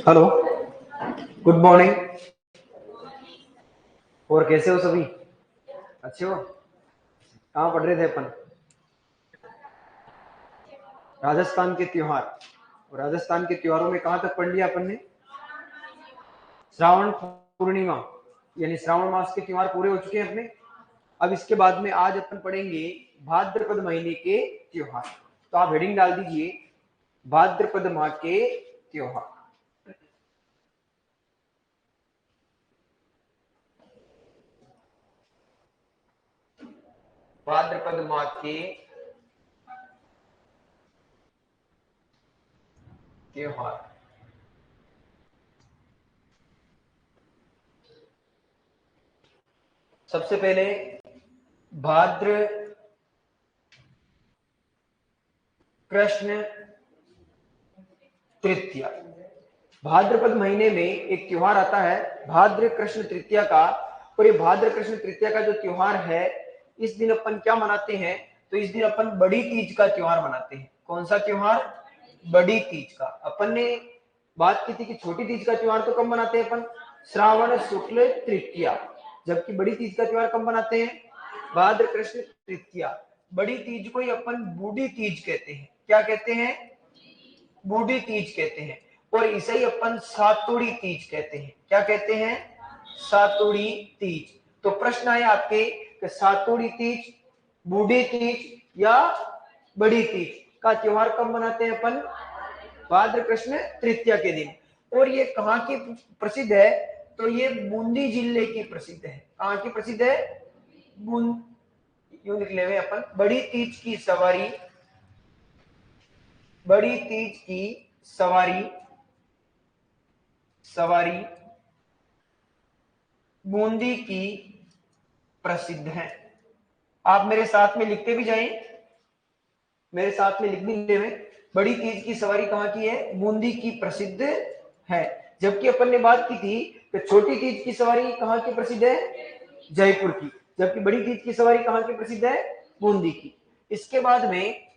Hello, good morning. और कैसे हो सभी? अच्छे हो? कहाँ पढ़ रहे थे अपन? राजस्थान के त्योहार। और राजस्थान के त्योहारों में कहाँ तक पढ़ लिया अपन ने? श्रावण पूर्णिमा, यानी श्रावण मास के त्योहार पूरे हो चुके हैं अपने। अब इसके बाद में आज अपन पढ़ेंगे भाद्रपद महीने के त्योहार। तो आप हेडिंग डाल दीजिए भाद्रपद माह के त्योहार। भाद्रपद माह के त्योहार। सबसे पहले भाद्र कृष्ण तृतीया। भाद्रपद महीने में एक त्योहार आता है भाद्र कृष्ण तृतीया का। और ये भाद्र कृष्ण तृतीया का जो त्योहार है, इस दिन अपन क्या मनाते हैं? तो इस दिन अपन बड़ी तीज का त्योहार मनाते हैं। कौन सा त्योहार? बड़ी तीज का। अपन ने बात की थी कि छोटी तीज का त्योहार तो कब मनाते हैं अपन? श्रावण शुक्ल तृतीया। जबकि बड़ी तीज का त्योहार कब मनाते हैं? भाद्र कृष्ण तृतीया। बड़ी तीज को ही अपन बूढ़ी तीज कहते हैं। क्या कहते हैं? बूढ़ी तीज कहते हैं। और इसे ही अपन सातुड़ी तीज कहते हैं। क्या कहते हैं? सातुड़ी तीज। तो प्रश्न आए आपके कि सातुड़ी तीज, बूढ़ी तीज या बड़ी तीज का त्योहार कब मनाते हैं अपन? भाद्र कृष्ण तृतीया के दिन। और ये कहाँ की प्रसिद्ध है? तो ये बूंदी जिले की प्रसिद्ध है। कहाँ की प्रसिद्ध है? बूंद, यूं लिख ले अपन, बड़ी तीज की सवारी, बड़ी तीज की सवारी, सवारी बूंदी की प्रसिद्ध है। आप मेरे साथ में लिखते भी जाएं, मेरे साथ में लिख भी ले। बड़ी तीज की सवारी कहाँ की है? बूंदी की प्रसिद्ध है। जबकि अपन ने बात की थी कि छोटी तीज की सवारी कहाँ की प्रसिद्ध है? जयपुर की। जबकि बड़ी तीज की सवारी कहाँ की प्रसिद्ध है? बूंदी की। इसके बाद में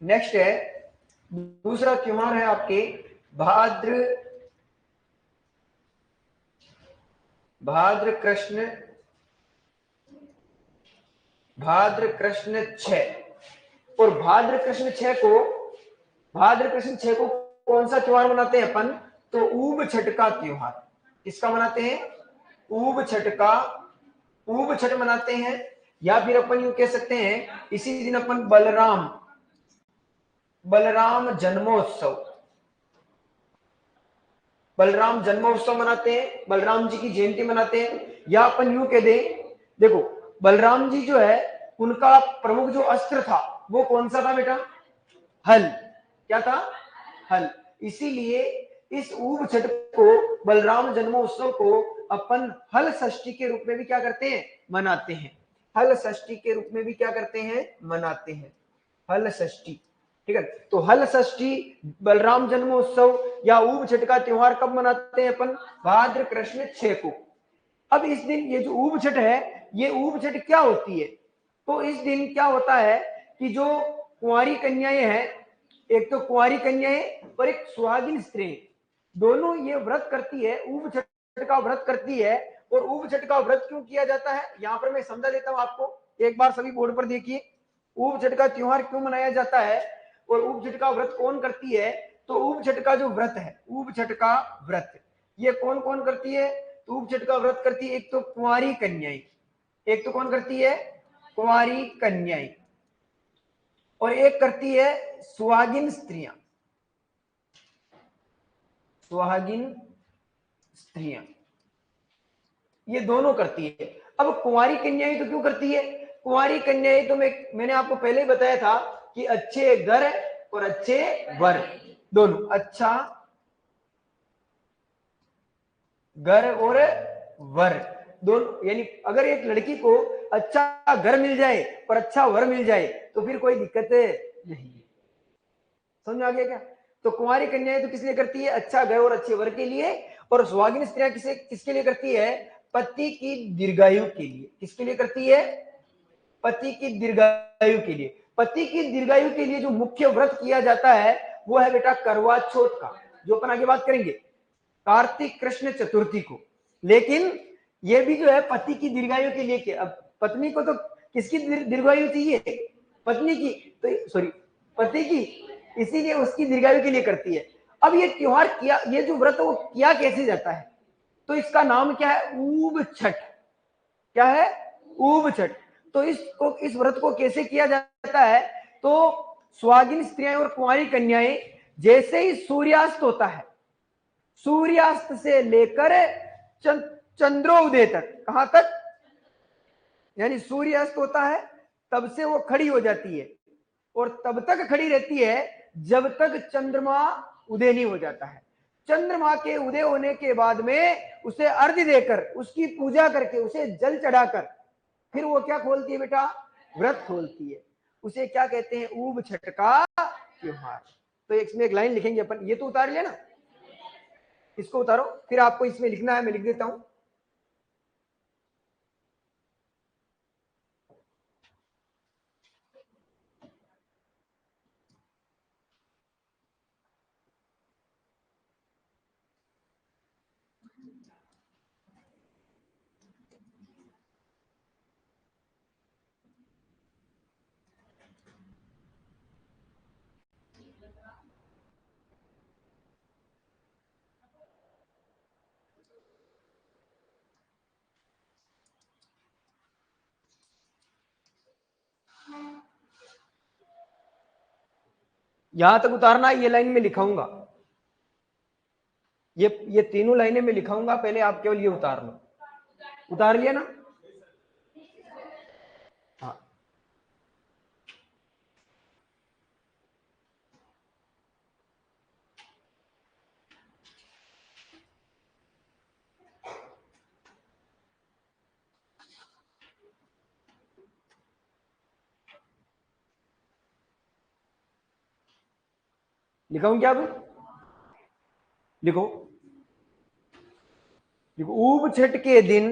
नेक्स्ट है, दूसरा त्योहार है आपके भाद्र कृष्ण, भाद्र कृष्ण 6। और भाद्र कृष्ण 6 को, भाद्र कृष्ण 6 को कौन सा त्योहार मनाते हैं अपन? तो ऊब छठ का त्योहार। किसका मनाते हैं? ऊब छठ का, ऊब छठ मनाते हैं। या फिर अपन यूं कह सकते हैं इसी दिन अपन बलराम, बलराम जन्मोत्सव, बलराम जन्मोत्सव मनाते हैं, बलराम जी की जयंती मनाते हैं। या अपन यूं कह दें, देखो बलराम जी जो है उनका प्रमुख जो अस्त्र था वो कौन सा था बेटा? हल। क्या था? हल। इसीलिए इस ऊब छठ को, बलराम जन्मोत्सव को अपन हल षष्ठी के रूप में भी क्या करते हैं? मनाते हैं। हल षष्ठी के रूप में भी क्या करते हैं? मनाते हैं। हल षष्ठी। ठीक है। तो हल षष्ठी, बलराम जन्मोत्सव या ऊब छठ का त्योहार कब मनाते हैं अपन? भाद्र कृष्ण 6 को। अब इस दिन ये जो ऊब छठ है, ये ऊब छठ क्या होती है? तो इस दिन क्या होता है कि जो कुंवारी कन्याएं हैं, एक तो कुंवारी कन्याएं और एक सुहागिन स्त्री, दोनों ये व्रत करती है, ऊब छठ का व्रत करती है। और ऊब छठ का व्रत क्यों किया जाता है, यहां पर मैं समझा देता हूं आपको। एक बार सभी बोर्ड पर देखिए, ऊब छठ का त्योहार क्यों मनाया जाता है और ऊब छठ का व्रत कौन करती है? तो ऊब छठ का जो व्रत है, ऊब छठ का व्रत, ये कौन कौन करती है? तो ऊब छठ का व्रत करती है एक तो कुंवारी कन्याएं, एक तो कौन करती है? कुंवारी कन्याएं, और एक करती है सुहागिन स्त्रियां, सुहागिन स्त्रियां, ये दोनों करती है। अब कुंवारी कन्याएं तो क्यों करती है? कुंवारी कन्याएं तो मैंने आपको पहले ही बताया था कि अच्छे घर और अच्छे वर, दोनों, अच्छा घर और वर दोनों, यानी अगर एक लड़की को अच्छा घर मिल जाए और अच्छा वर मिल जाए तो फिर कोई दिक्कत नहीं। समझ आ गया क्या? तो कुंवारी कन्याएं तो किस लिए करती है? अच्छा घर और अच्छे वर के लिए। और सुहागिन स्त्रियां किसके लिए करती है? पति की दीर्घायु के लिए। किसके लिए करती है? पति की दीर्घायु के लिए। पति की दीर्घायु के लिए जो मुख्य व्रत किया जाता है वो है बेटा करवा चौथ का, जो अपन आगे बात करेंगे कार्तिक कृष्ण चतुर्थी को। लेकिन ये भी जो है पति की दीर्घायु के लिए क्या, अब पत्नी को तो किसकी दीर्घायु चाहिए, पत्नी की, तो सॉरी पति की, इसीलिए उसकी दीर्घायु के लिए करती है। अब ये त्योहार किया, ये जो व्रत वो किया कैसे जाता है, तो इसका नाम क्या है, ऊब छठ। क्या है, ऊब छठ। तो इस व्रत को कैसे किया जाता है, तो सुहागिन स्त्रियां और कुंवारी कन्याएं जैसे ही सूर्यास्त होता है, सूर्यास्त से लेकर चंद्रोदय तक, कहां तक, यानी सूर्यास्त होता है तब से वो खड़ी हो जाती है और तब तक खड़ी रहती है जब तक चंद्रमा उदय नहीं हो जाता है। चंद्रमा के उदय होने के बाद में उसे अर्घ्य देकर, उसकी पूजा करके, उसे जल चढ़ाकर फिर वो क्या खोलती है बेटा, व्रत खोलती है। उसे क्या कहते हैं, ऊब छठ का त्योहार। तो इसमें एक लाइन लिखेंगे अपन, ये तो उतार लिया ना, इसको उतारो, फिर आपको इसमें लिखना है, मैं लिख देता हूं। यहां तक उतारना है, ये लाइन में लिखाऊंगा, ये तीनों लाइनें में लिखाऊंगा, पहले आप केवल ये उतार लो। उतार लिया ना, हाँ। लिखाऊं क्या, अब लिखो, लिखो, ऊब छठ के दिन,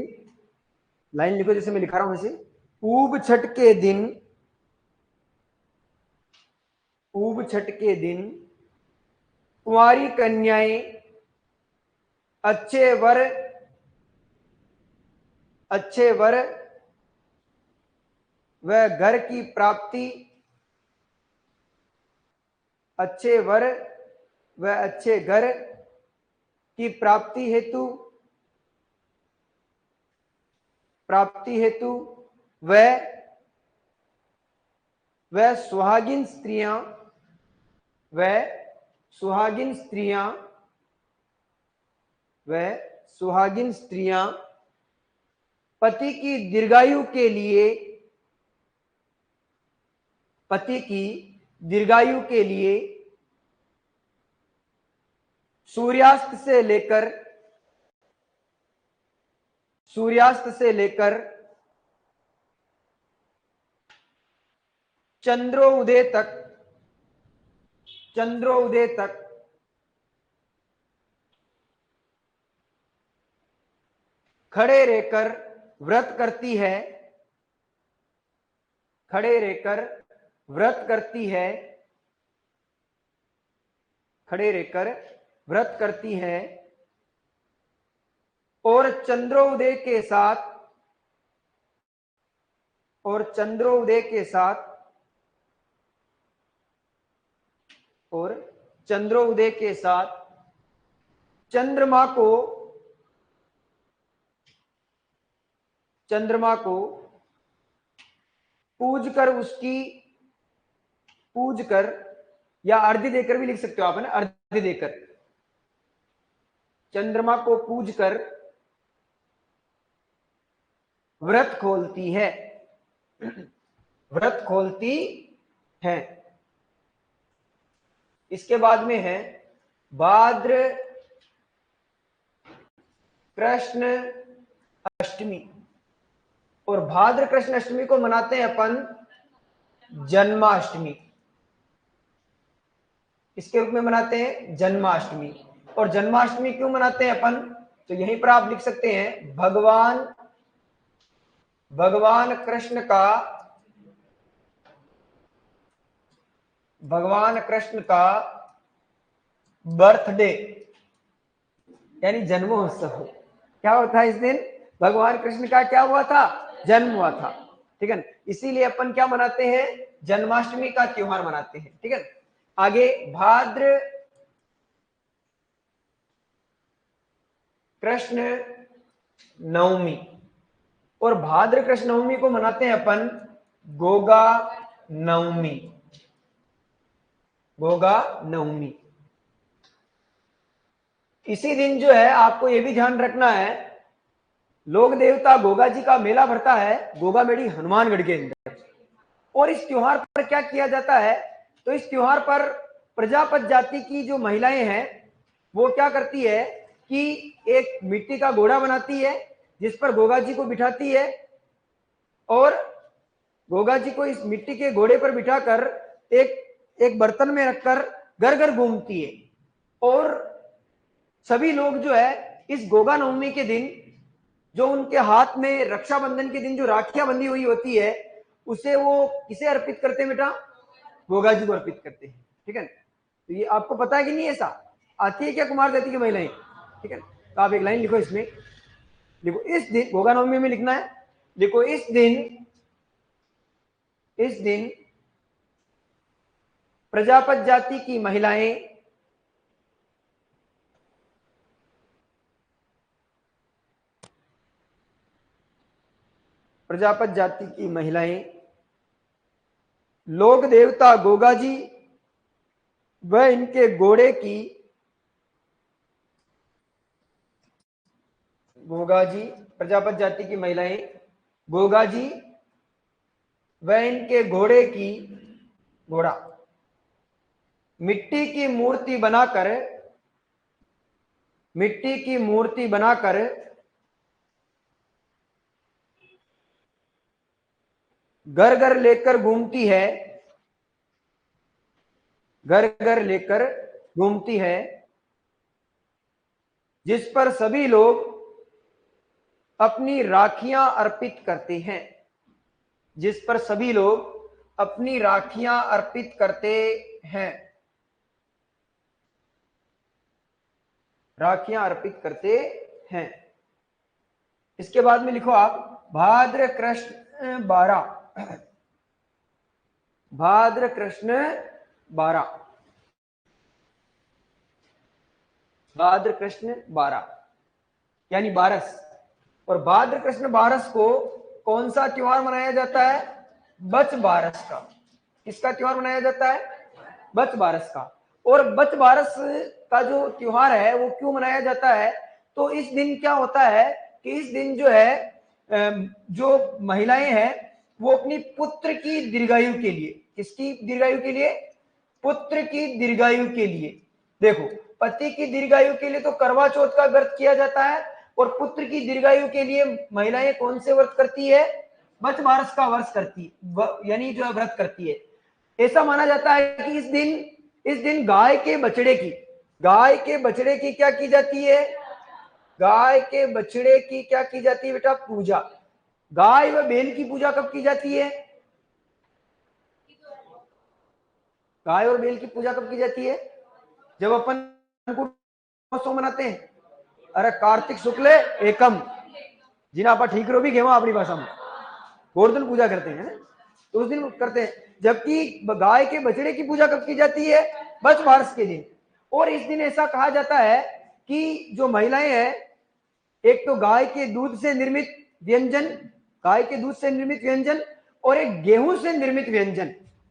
लाइन लिखो जैसे मैं लिखा रहा हूं वैसे, ऊब छठ के दिन, ऊब छठ के दिन कुंवारी कन्याएं अच्छे वर, अच्छे वर व घर की प्राप्ति, अच्छे वर व अच्छे घर की प्राप्ति हेतु, प्राप्ति हेतु वह सुहागिन स्त्रियां, वह सुहागिन स्त्रियां, वह सुहागिन स्त्रियां पति की दीर्घायु के लिए, पति की दीर्घायु के लिए सूर्यास्त से लेकर, सूर्यास्त से लेकर चंद्रोदय तक, चंद्रोदय तक खड़े रहकर व्रत करती है, खड़े रहकर व्रत करती है, खड़े रहकर व्रत करती है और चंद्रोदय के साथ, और चंद्रोदय के साथ, और चंद्रोदय के साथ चंद्रमा को, चंद्रमा को पूज कर, उसकी पूज कर, या अर्घ्य देकर भी लिख सकते हो आप, है ना, अर्घ्य देकर, चंद्रमा को पूज कर व्रत खोलती है, व्रत खोलती है। इसके बाद में है भाद्र कृष्ण अष्टमी, और भाद्र कृष्ण अष्टमी को मनाते हैं अपन जन्माष्टमी, इसके रूप में मनाते हैं जन्माष्टमी। और जन्माष्टमी क्यों मनाते हैं अपन, तो यहीं पर आप लिख सकते हैं भगवान, भगवान कृष्ण का भगवान कृष्ण का बर्थडे यानी जन्मोत्सव। क्या होता है इस दिन? भगवान कृष्ण का क्या हुआ था? जन्म हुआ था, ठीक है ना। इसीलिए अपन क्या मनाते हैं? जन्माष्टमी का त्योहार मनाते हैं, ठीक है। आगे भाद्र कृष्ण नवमी, और भाद्र कृष्ण नवमी को मनाते हैं अपन गोगा नवमी। गोगा नवमी, इसी दिन जो है आपको यह भी ध्यान रखना है, लोक देवता गोगा जी का मेला भरता है गोगामेड़ी हनुमानगढ़ के अंदर। और इस त्योहार पर क्या किया जाता है? तो इस त्योहार पर प्रजापत जाति की जो महिलाएं हैं वो क्या करती है कि एक मिट्टी का घोड़ा बनाती है जिस पर गोगा जी को बिठाती है, और गोगा जी को इस मिट्टी के घोड़े पर बिठाकर एक एक बर्तन में रखकर घर घर घूमती है। और सभी लोग जो है इस गोगा नवमी के दिन जो उनके हाथ में रक्षाबंधन के दिन जो राखियां बंधी हुई होती है उसे वो किसे अर्पित करते हैं बेटा? गोगा जी को अर्पित करते हैं, ठीक है। तो ये आपको पता है कि नहीं? ऐसा आती है क्या कुमार जाति की महिलाएं? ठीक है, तो आप एक लाइन लिखो इसमें, लिखो इस दिन गोगा नवमी में लिखना है, लिखो इस दिन प्रजापत जाति की महिलाएं प्रजापत जाति की महिलाएं लोक देवता गोगा जी व इनके घोड़े की, गोगा जी प्रजापत जाति की महिलाएं गोगा जी व इनके घोड़े की, घोड़ा मिट्टी की मूर्ति बनाकर घर घर लेकर घूमती है, घर घर लेकर घूमती है, जिस पर सभी लोग अपनी राखियां अर्पित करते हैं, जिस पर सभी लोग अपनी राखियां अर्पित करते हैं, राखियां अर्पित करते हैं। इसके बाद में लिखो आप भाद्र कृष्ण 12, भाद्र कृष्ण 12, भाद्र कृष्ण 12 यानी बारस। और भाद्र कृष्ण बारस को कौन सा त्योहार मनाया जाता है? बच बारस का। किसका त्योहार मनाया जाता है? बच बारस का। और बच बारस का जो त्योहार है वो क्यों मनाया जाता है? तो इस दिन क्या होता है कि इस दिन जो है जो महिलाएं हैं वो अपनी पुत्र की दीर्घायु के लिए, किसकी दीर्घायु के लिए? पुत्र की दीर्घायु के लिए। देखो, पति की दीर्घायु के लिए तो करवा चौथ का व्रत किया जाता है, और पुत्र की दीर्घायु के लिए महिलाएं कौन से व्रत करती है? बच बारस का व्रत करती, यानी जो व्रत करती है। ऐसा माना जाता है कि इस दिन गाय के बछड़े की क्या की जाती है? गाय के बछड़े की क्या की जाती है बेटा? पूजा। गाय व बैल की पूजा कब की जाती है? गाय और बैल की पूजा कब की जाती है? जब अपन महोत्सव मनाते हैं। अरे कार्तिक शुक्ल एकम, जिन्हें आप ठीक रो भी घेवा अपनी भाषा में गोवर्धन पूजा करते हैं, तो उस दिन करते हैं। जबकि गाय के बछड़े की पूजा कब की जाती है? बच बारस के दिन। और इस दिन ऐसा कहा जाता है कि जो महिलाएं हैं, एक तो गाय के दूध से निर्मित व्यंजन, और एक गेहूं से निर्मित व्यंजन।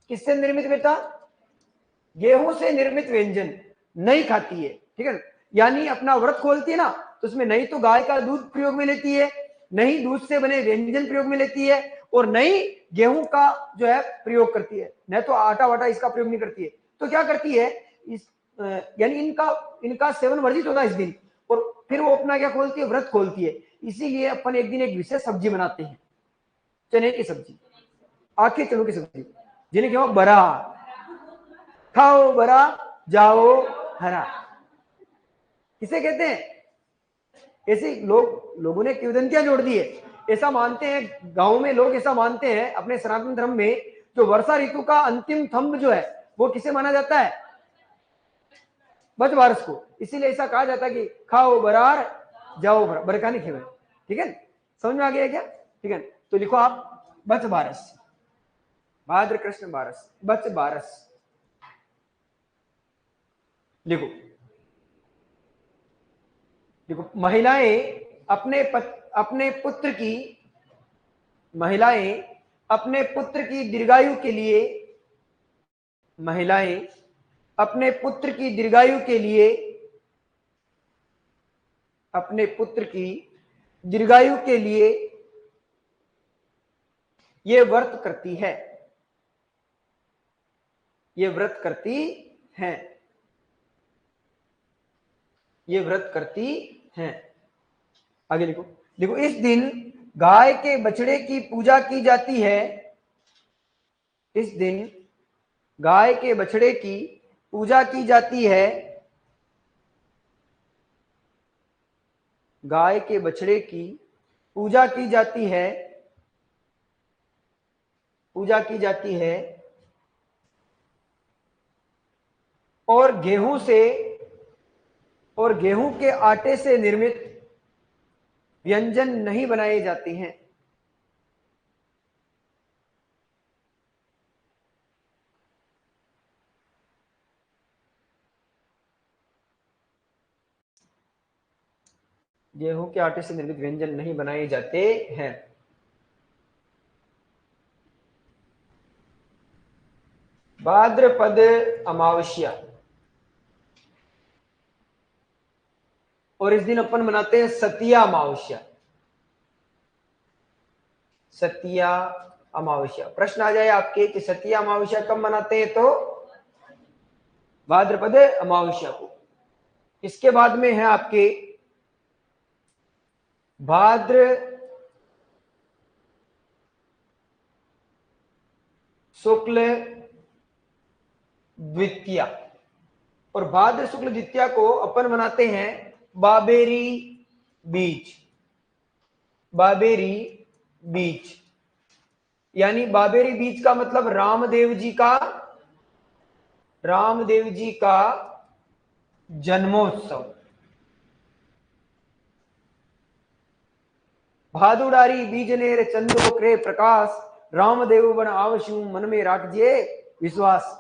किससे निर्मित बेटा? गेहूं से निर्मित व्यंजन नहीं खाती है, ठीक है। यानी अपना व्रत खोलती है ना, तो उसमें नहीं तो गाय का दूध प्रयोग में लेती है, नहीं दूध से बने व्यंजन प्रयोग में लेती है, और नहीं गेहूं का जो है प्रयोग करती है, न तो आटा वाटा इसका प्रयोग नहीं करती है। तो क्या करती है इस यानी इनका सेवन वर्जित होता है इस दिन, और फिर वो अपना क्या खोलती है? व्रत खोलती है। इसीलिए अपन एक दिन एक विशेष सब्जी बनाते हैं, चने की सब्जी, आखे चनों की सब्जी, जिन्हें क्या बरा, खाओ बरा जाओ हरा, किसे कहते हैं? ऐसे लोगों ने किंवदंतियां जोड़ दी है। ऐसा मानते हैं गांव में लोग, ऐसा मानते हैं अपने सनातन धर्म में, जो वर्षा ऋतु का अंतिम थंब जो है वो किसे माना जाता है? बच बारस को। इसीलिए ऐसा कहा जाता है कि खाओ बरार जाओ बरार, बरका नहीं खेवे। ठीक है, समझ में आ गया क्या? ठीक है, तो लिखो आप बच बारस, भाद्र कृष्ण बारस, बच बारस लिखो। देखो, महिलाएं अपने पुत्र की, महिलाएं अपने पुत्र की दीर्घायु के लिए, महिलाएं अपने पुत्र की दीर्घायु के लिए, अपने पुत्र की दीर्घायु के लिए ये व्रत करती है, ये व्रत करती हैं, ये व्रत करती हैं। आगे लिखो। देखो, इस दिन गाय के बछड़े की पूजा की जाती है, इस दिन गाय के बछड़े की पूजा की जाती है, गाय के बछड़े की पूजा की जाती है, पूजा की जाती है, और गेहूं से, और गेहूं के आटे से निर्मित व्यंजन नहीं बनाए जाते हैं। गेहूं के आटे से निर्मित व्यंजन नहीं बनाए जाते हैं। भाद्रपद अमावस्या, और इस दिन अपन मनाते हैं सतिया अमावस्या, सतिया अमावस्या। प्रश्न आ जाए आपके कि सतिया अमावस्या कब मनाते हैं, तो भाद्रपद अमावस्या को। इसके बाद में है आपके भाद्र शुक्ल द्वितीया, और भाद्र शुक्ल द्वितीया को अपन मनाते हैं बाबेरी बीज, बाबेरी बीज। यानी बाबेरी बीज का मतलब रामदेव जी का, रामदेव जी का जन्मोत्सव। भादुडारी बीज नेर चंद्रो करे प्रकाश, रामदेव बन आवशु मन में राखिए विश्वास।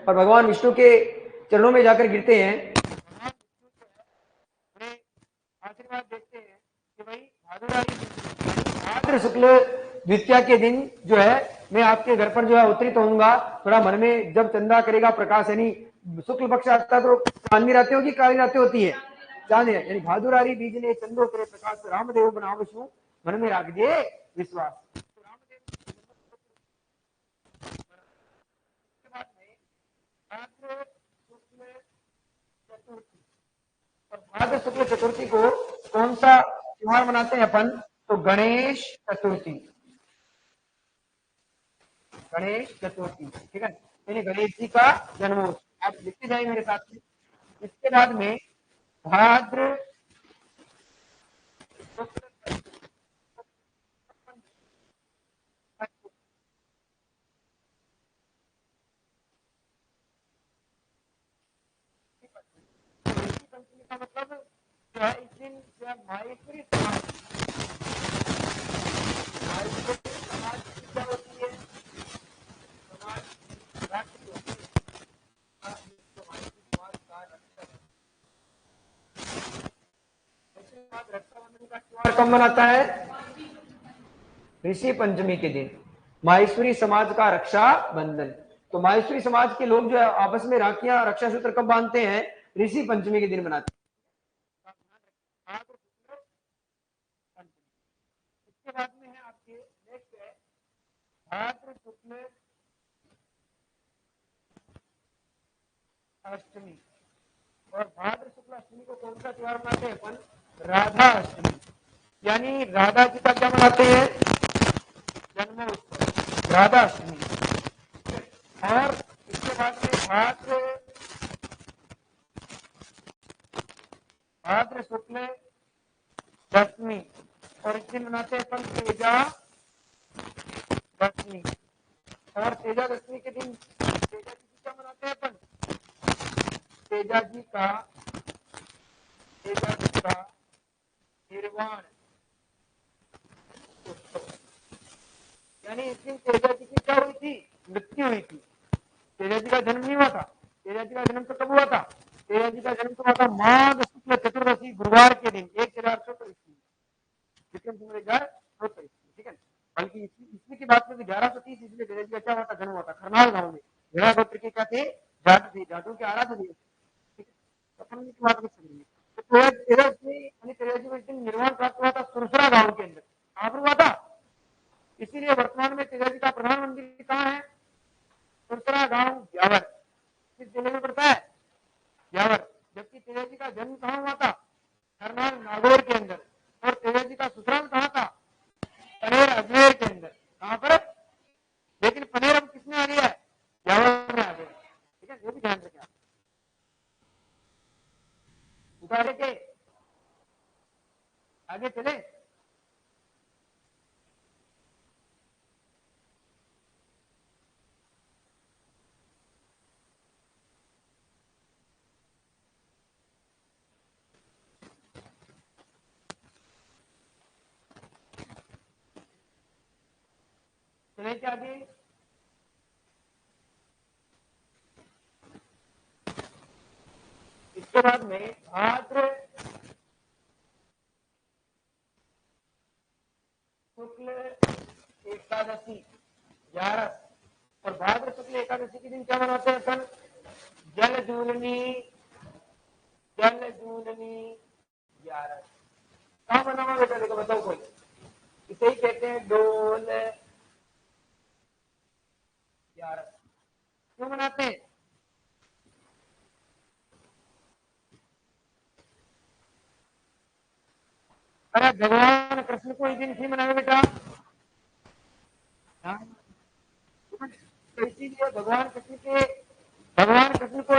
और भगवान विष्णु के चरणों में जाकर गिरते हैं, आशीर्वाद देते हैं कि भाई भाद्र शुक्ल द्वितीया के दिन जो है मैं आपके घर पर जो है अवतरित होऊंगा। थोड़ा मन में जब चंदा करेगा प्रकाश, यानी शुक्ल पक्ष आता है तो चांदनी रातें होगी, काली रातें होती है, चांदनी, यानी भादुरारी बीज ने चंदो करे प्रकाश, रामदेव बनावशु मन में राख दिए विश्वास। भाद्र शुक्ल चतुर्थी को कौन सा त्योहार मनाते हैं अपन, तो गणेश चतुर्थी, गणेश चतुर्थी। ठीक है, यानी गणेश जी का जन्मोत्सव। आप लिखते जाए मेरे साथ में। इसके बाद में भाद्र पंचमी का मतलब जो है इस दिन जो है माहेश्वरी समाज, माहेश्वरी समाज की क्या होती है, समाज राष्ट्र होती है, समाज का रक्षाबंधन का त्योहार कब मनाता है, ऋषि पंचमी के दिन, माहेश्वरी समाज का रक्षा बंधन। तो माहेश्वरी समाज के लोग जो है आपस में राखियां, रक्षा सूत्र कब बांधते हैं, ऋषि पंचमी के दिन बनाते हैं। इसके बाद में है आपके नेक्स्ट है भाद्र शुक्ल अष्टमी, और भाद्र शुक्ल अष्टमी को कौन सा त्योहार मनाते हैं अपन, राधा अष्टमी। यानी राधा जी का क्या मनाते हैं, जन्मोत्सव, राधा अष्टमी। और इसके बाद में भाद्र शुक्ल दशमी, और इस दिन मनाते हैं अपन तेजा दशमी। और तेजा दशमी के दिन तेजा जी की क्या मनाते हैं अपन? तेजा जी का निर्वाण उत्सव। यानी इस दिन तेजा जी की क्या हुई थी? मृत्यु हुई थी। तेजा जी का जन्म नहीं हुआ था। तेजा जी का जन्म तो कब हुआ था? तेजा जी का जन्म तो हुआ था माघ शुक्ल चतुर्दशी गुरुवार के दिन 1400 ईस्वी, विक्रम संवत 1400 ईस्वी, ठीक है। बल्कि ईस्वी की बात करें 1130 ईस्वी में तेजा जी का क्या हुआ था? जन्म हुआ था खरनाल गांव में। घेरा गोत्र के क्या थे? जाट थे, जाटों के आराध्य थे, ठीक है। तो अपन की बात को समझिए। तो तेजा जी को इस दिन निर्वाण प्राप्त हुआ था सुरसरा गांव के अंदर। कहां पर हुआ था? इसीलिए वर्तमान में तेजा जी का प्रधान मंदिर कहाँ है? सुरसरा गांव ब्यावर, किस जिले में पड़ता है? ब्यावर। जबकि तेजा जी का जन्म कहाँ हुआ था? करनाल नागौर के अंदर। और तेजा जी का ससुराल कहाँ था? पनेर अजमेर के अंदर। कहां पर? लेकिन पनेर अब किसने आ गया है? ब्यावर में आ गया, ठीक है। ये भी ध्यान रखें। उतारे के आगे चले। चले के आगे। इसके बाद में भाद्र शुक्ल एकादशी 11। और भाद्र शुक्ल एकादशी के दिन क्या मनाते हैं अपन? जल जूलनी, जल जूलनी 11। कहाँ बना हुआ बेटा? देखो बताओ कोई। इसे ही कहते हैं डोल 11। क्यों मनाते हैं? अरे भगवान कृष्ण को इस दिन क्यों मनाए बेटा? हाँ? तो इसीलिए भगवान कृष्ण को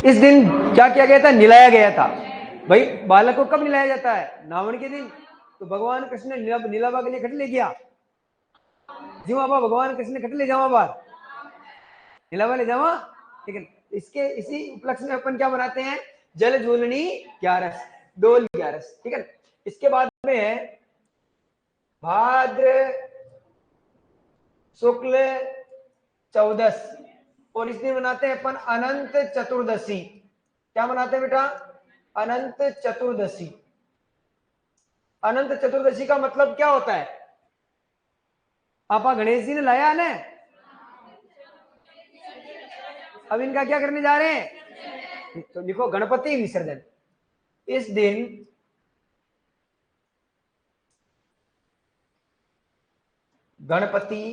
इस दिन क्या किया गया था? निलाया गया था। भाई बालक को कब निलाया जाता है? नावण के दिन। तो भगवान कृष्ण ने नीलावा के लिए खट ले गया। जीवा बा भगवान कृष्ण ने खट ले जावा बार नीलावा ले जावा, ठीक है। इसके इसी उपलक्ष्य में अपन क्या मनाते हैं? जल झूलनी 11, डोल 11, ठीक है। इसके बाद में है भाद्र शुक्ल 14। और इस दिन मनाते हैं अपन अनंत चतुर्दशी। क्या मनाते हैं बेटा? अनंत चतुर्दशी। अनंत चतुर्दशी का मतलब क्या होता है? आपा गणेश जी ने लाया ना, अब इनका क्या करने जा रहे हैं? तो लिखो गणपति विसर्जन। इस दिन गणपति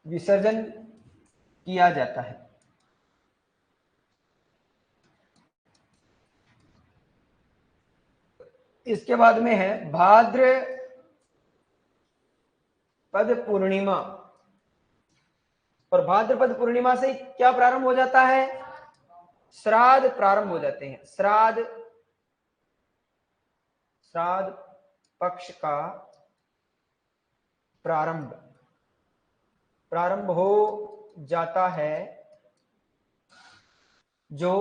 विसर्जन किया जाता है। इसके बाद में है भाद्र पद पूर्णिमा। और भाद्रपद पूर्णिमा से क्या प्रारंभ हो जाता है? श्राद्ध प्रारंभ हो जाते हैं। श्राद्ध, श्राद्ध पक्ष का प्रारंभ प्रारंभ हो जाता है। जो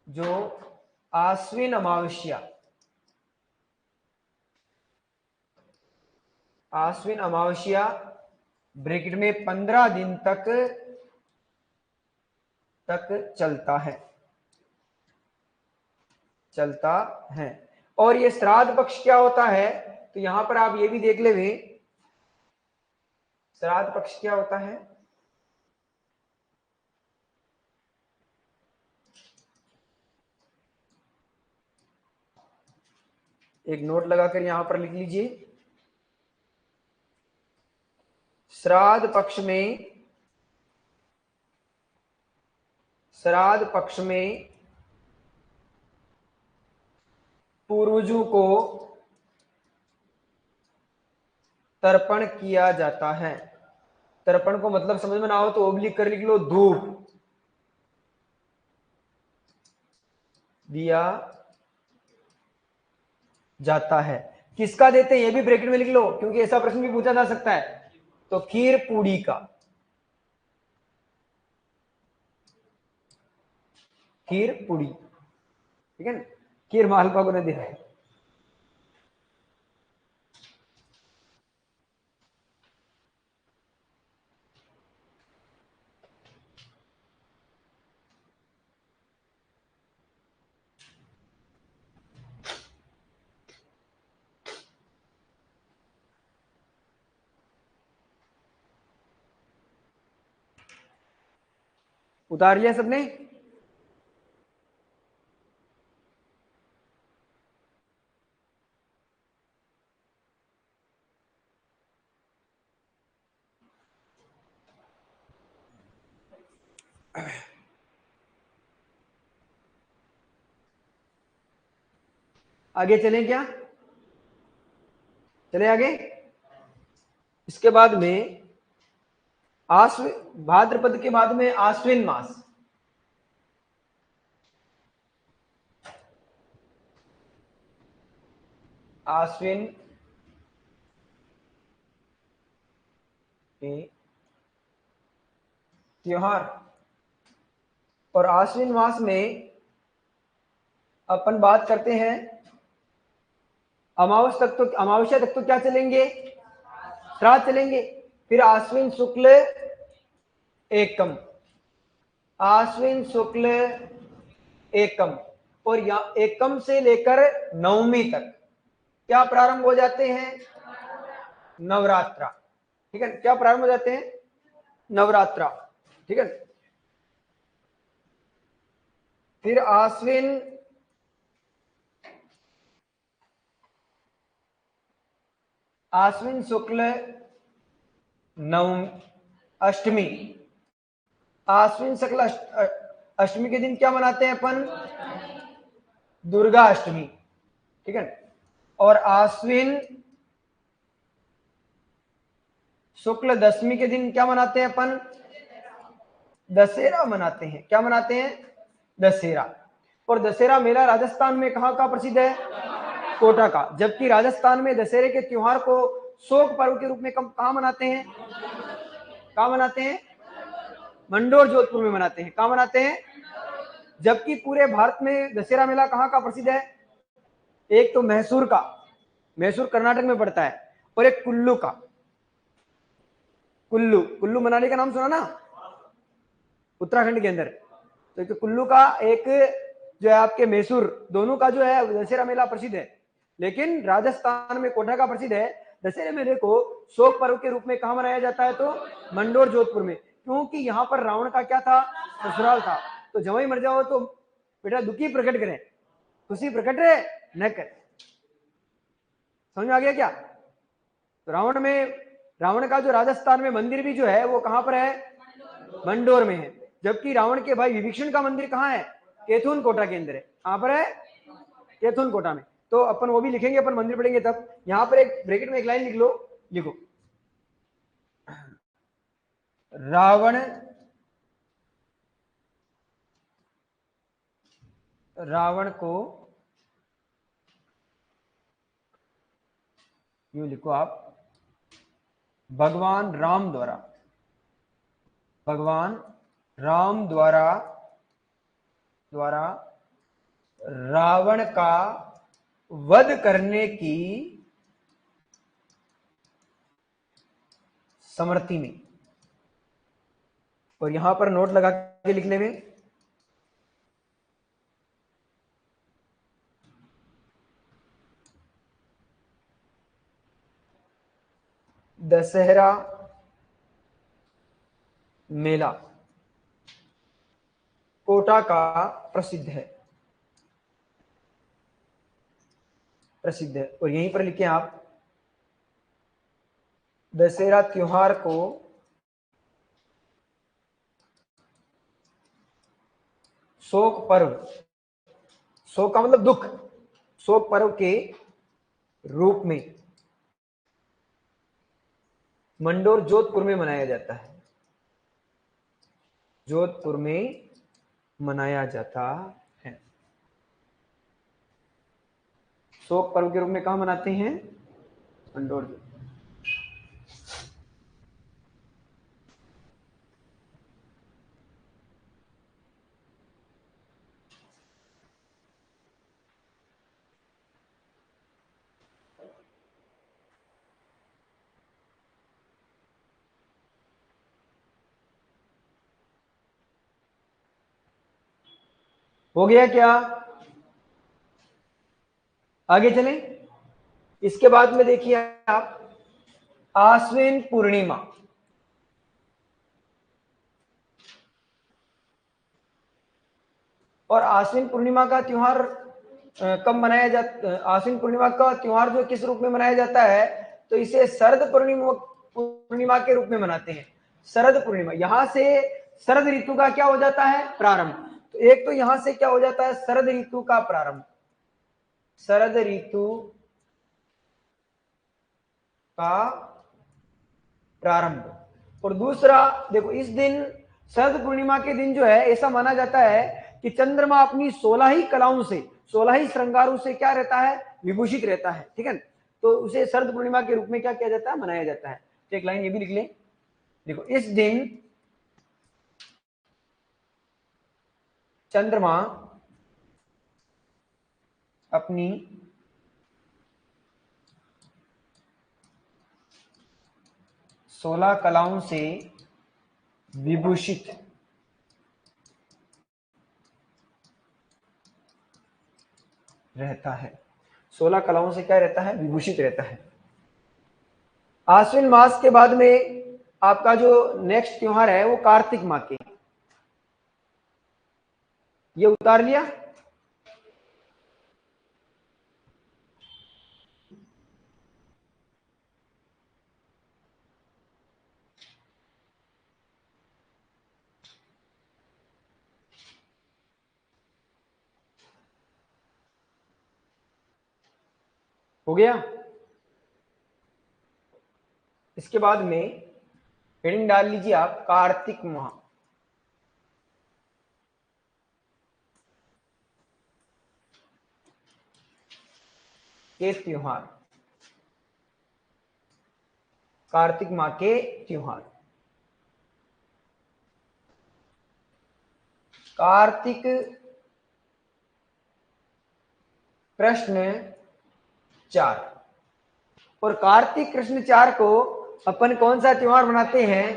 जो आश्विन अमावस्या, आश्विन अमावस्या ब्रैकेट में 15 दिन तक चलता है, चलता है। और ये श्राद्ध पक्ष क्या होता है? तो यहां पर आप ये भी देख ले। श्राद्ध पक्ष क्या होता है? एक नोट लगाकर यहां पर लिख लीजिए। श्राद्ध पक्ष में, श्राद्ध पक्ष में पूर्वजों को तर्पण किया जाता है। तर्पण को मतलब समझ में ना हो तो ओब्लिक कर लिख लो, धूप दिया जाता है। किसका देते हैं ये भी ब्रैकेट में लिख लो, क्योंकि ऐसा प्रश्न भी पूछा जा सकता है। तो खीर पूड़ी का, खीर पूड़ी, ठीक है ना, खीर मालपा को नहीं दे रहा है। उतार लिया सबने? आगे चलें क्या? चले आगे। इसके बाद में भाद्रपद के बाद में आश्विन मास। आश्विन के त्योहार, और आश्विन मास में अपन बात करते हैं अमावस्या तक तो क्या चलेंगे? श्राद्ध चलेंगे। फिर आश्विन शुक्ल एकम, आश्विन शुक्ल एकम, और या एकम से लेकर नवमी तक क्या प्रारंभ हो जाते हैं? नवरात्रा, ठीक है। क्या प्रारंभ हो जाते हैं? नवरात्रा, ठीक है। फिर आश्विन शुक्ल नवमी अष्टमी, आश्विन शुक्ल अष्टमी के दिन क्या मनाते हैं अपन? दुर्गा अष्टमी, ठीक है। और आश्विन शुक्ल दशमी के दिन क्या मनाते हैं अपन? दशहरा मनाते हैं। क्या मनाते हैं? दशहरा। और दशहरा मेला राजस्थान में कहाँ का प्रसिद्ध है? कोटा का। जबकि राजस्थान में दशहरे के त्योहार को शोक पर्व के रूप में कहाँ मनाते हैं? कहाँ मनाते हैं? मंडोर जोधपुर में मनाते हैं। कहाँ मनाते हैं? जबकि पूरे भारत में दशहरा मेला कहाँ का प्रसिद्ध है? एक तो मैसूर का, मैसूर कर्नाटक में पड़ता है, और एक कुल्लू का। कुल्लू, कुल्लू मनाली का नाम सुना ना, उत्तराखंड के अंदर। तो एक कुल्लू का, एक जो है आपके मैसूर, दोनों का जो है दशहरा मेला प्रसिद्ध है। लेकिन राजस्थान में कोटा का प्रसिद्ध है। दशहरे मेले को शोक पर्व के रूप में कहाँ मनाया जाता है? तो मंडोर जोधपुर में, क्योंकि यहाँ पर रावण का क्या था? ससुराल था। तो जवाई मर जाओ तो बेटा दुखी प्रकट करें, खुशी प्रकट न कर। समझ में आ गया क्या? तो रावण का जो राजस्थान में मंदिर भी जो है वो कहां पर है? मंडोर में है। जबकि रावण के भाई विभीषण का मंदिर कहाँ है? केथुन कोटा के अंदर है। कहां पर है? केथुन कोटा में। तो अपन वो भी लिखेंगे, अपन मंदिर पढ़ेंगे तब। यहां पर एक ब्रैकेट में एक लाइन लिख लो, लिखो रावण रावण को, यूं लिखो आप, भगवान राम द्वारा, भगवान राम द्वारा रावण का वध करने की समृति में। और यहां पर नोट लगा के लिखने में, दशहरा मेला कोटा का प्रसिद्ध है, प्रसिद्ध है। और यहीं पर लिखें आप, दशहरा त्योहार को शोक पर्व, शोक का मतलब दुख, शोक पर्व के रूप में मंडोर जोधपुर में मनाया जाता है, जोधपुर में मनाया जाता है। शोक पर्व के रूप में कहाँ मनाते हैं? मंडोर। हो गया क्या? आगे चलें। इसके बाद में देखिए आप, आश्विन पूर्णिमा। और आश्विन पूर्णिमा का त्योहार कब मनाया जाता? आश्विन पूर्णिमा का त्योहार जो किस रूप में मनाया जाता है? तो इसे शरद पूर्णिमा के रूप में मनाते हैं। शरद पूर्णिमा, यहां से शरद ऋतु का क्या हो जाता है? प्रारंभ। तो एक तो यहां से क्या हो जाता है? शरद ऋतु का प्रारंभ, शरद ऋतु का प्रारंभ। और दूसरा देखो, इस दिन शरद पूर्णिमा के दिन जो है, ऐसा माना जाता है कि चंद्रमा अपनी 16 ही कलाओं से, 16 ही श्रृंगारों से क्या रहता है? विभूषित रहता है। ठीक है, तो उसे शरद पूर्णिमा के रूप में क्या किया जाता है? मनाया जाता है। तो एक लाइन ये भी लिख लें। देखो, इस दिन चंद्रमा अपनी 16 कलाओं से विभूषित रहता है। 16 कलाओं से क्या रहता है? विभूषित रहता है। आश्विन मास के बाद में आपका जो नेक्स्ट त्योहार है वो कार्तिक माह के, ये उतार लिया। हो गया। इसके बाद में हेडिंग डाल लीजिए आप, कार्तिक माह के त्योहार, कार्तिक माह के त्योहार। कार्तिक कृष्ण 4, और कार्तिक कृष्ण 4 को अपन कौन सा त्योहार मनाते हैं?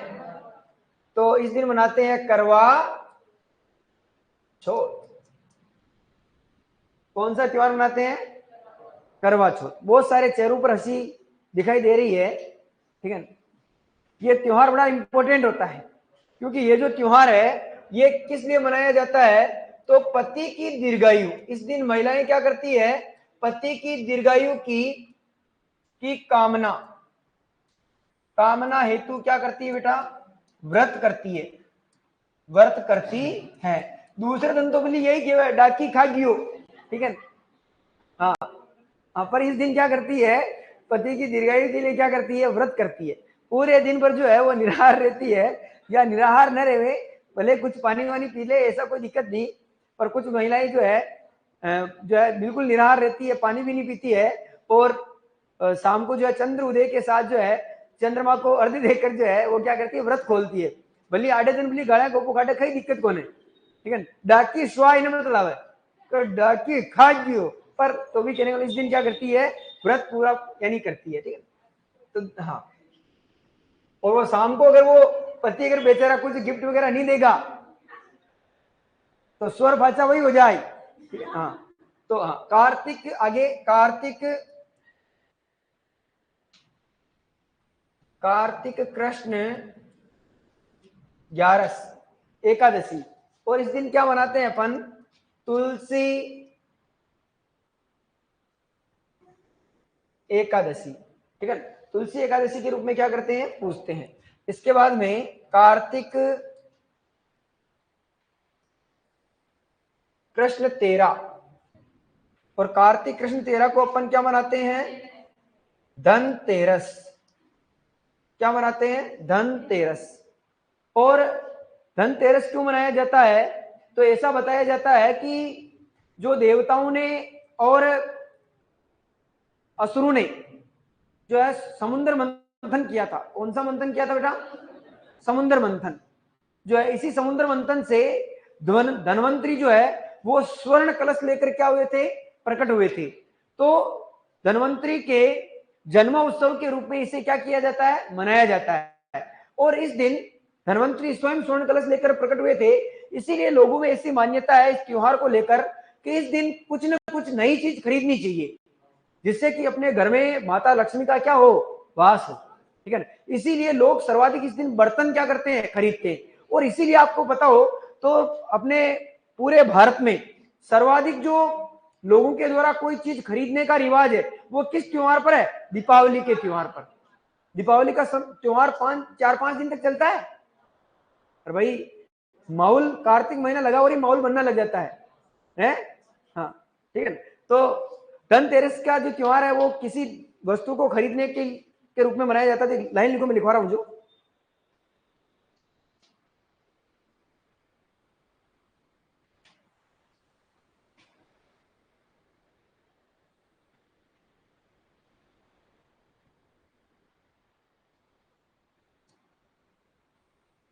तो इस दिन मनाते हैं करवा चौथ। कौन सा त्योहार मनाते हैं? करवा चौथ। बहुत सारे चेहरों पर हंसी दिखाई दे रही है। ठीक है, ये त्योहार बड़ा इंपॉर्टेंट होता है, क्योंकि ये जो त्योहार है ये किस लिए मनाया जाता है? तो पति की दीर्घायु, इस दिन महिलाएं क्या करती है? पति की दीर्घायु की कामना, कामना हेतु क्या करती है बेटा? व्रत करती है, व्रत करती है। दूसरे दिन तो बोली यही कि डाकी खा गियो। ठीक है, हाँ हाँ, पर इस दिन क्या करती है? पति की दीर्घायु के लिए क्या करती है? व्रत करती है। पूरे दिन पर जो है वो निराहार रहती है, या निराहार न रहे, भले कुछ पानी वानी पी ले, ऐसा कोई दिक्कत नहीं। पर कुछ महिलाएं जो है बिल्कुल निराहार रहती है, पानी भी नहीं पीती है, और शाम को जो है चंद्र उदय के साथ जो है चंद्रमा को अर्घ्य देकर जो है वो क्या करती है? व्रत खोलती है। भले आधे दिन भली गाड़ा गोपो काटे, कई दिक्कत को नहीं। ठीक है, डाकी स्वा इन मतलब है, तो डाकी खा गियो, पर तो भी कहने वाले इस दिन क्या करती है? व्रत पूरा यानी करती है। ठीक है, तो हाँ, और वो शाम को अगर वो पति अगर बेचारा कुछ गिफ्ट वगैरह नहीं देगा तो स्वर भाषा वही हो जाए। ठीक है, हाँ, तो हाँ, कार्तिक आगे, कार्तिक कृष्ण 11 एकादशी। और इस दिन क्या मनाते हैं अपन? तुलसी एकादशी। ठीक है, तुलसी एकादशी के रूप में क्या करते हैं? पूजते हैं। इसके बाद में कार्तिक कृष्ण 13, और कार्तिक कृष्ण 13 को अपन क्या मनाते हैं? धनतेरस। क्या मनाते हैं? धनतेरस। और धनतेरस क्यों मनाया जाता है? तो ऐसा बताया जाता है कि जो देवताओं ने और असुरों ने जो है समुद्र मंथन किया था। कौन सा मंथन किया था बेटा? समुद्र मंथन। जो है इसी समुद्र मंथन से धनवंतरी जो है वो स्वर्ण कलश लेकर क्या हुए थे? प्रकट हुए थे। तो धनवंतरी के जन्म उत्सव के रूप में इसे क्या किया जाता है? मनाया जाता है। और इस दिन धनवंतरी स्वयं स्वर्ण कलश लेकर प्रकट हुए थे, इसीलिए लोगों में ऐसी मान्यता है इस त्योहार को लेकर कि इस दिन कुछ न कुछ नई चीज खरीदनी चाहिए, जिससे कि अपने घर में माता लक्ष्मी का क्या हो? वास हो। ठीक है ना? इसीलिए लोग सर्वाधिक इस दिन बर्तन क्या करते हैं? खरीदते हैं। और इसीलिए आपको पता हो तो अपने पूरे भारत में सर्वाधिक जो लोगों के द्वारा कोई चीज खरीदने का रिवाज है वो किस त्योहार पर है? दीपावली के त्योहार पर। दीपावली का त्योहार 4-5 दिन तक चलता है। और भाई माहौल कार्तिक महीना लगा और ही माहौल बनना लग जाता है? हाँ, ठीक है। तो धनतेरस का जो त्योहार है वो किसी वस्तु को खरीदने के रूप में मनाया जाता है। लाइन लिखो, मैं लिखवा रहा हूं जो।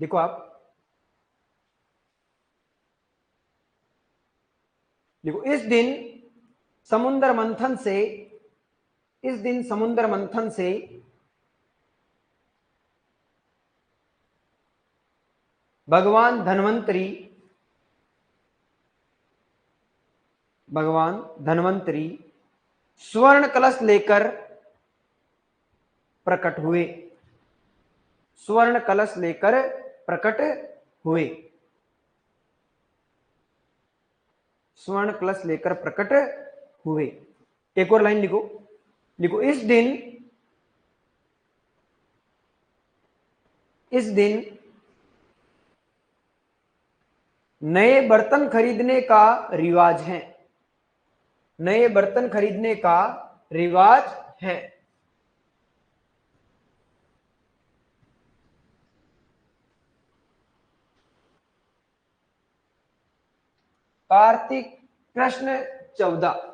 देखो आप, देखो इस दिन समुद्र मंथन से, इस दिन समुद्र मंथन से भगवान धन्वंतरी, भगवान धन्वंतरी स्वर्ण कलश लेकर प्रकट हुए। स्वर्ण कलश लेकर प्रकट हुए। स्वर्ण कलश लेकर प्रकट हुए। एक और लाइन लिखो, लिखो इस दिन, इस दिन नए बर्तन खरीदने का रिवाज है। नए बर्तन खरीदने का रिवाज है। कार्तिक कृष्ण 14।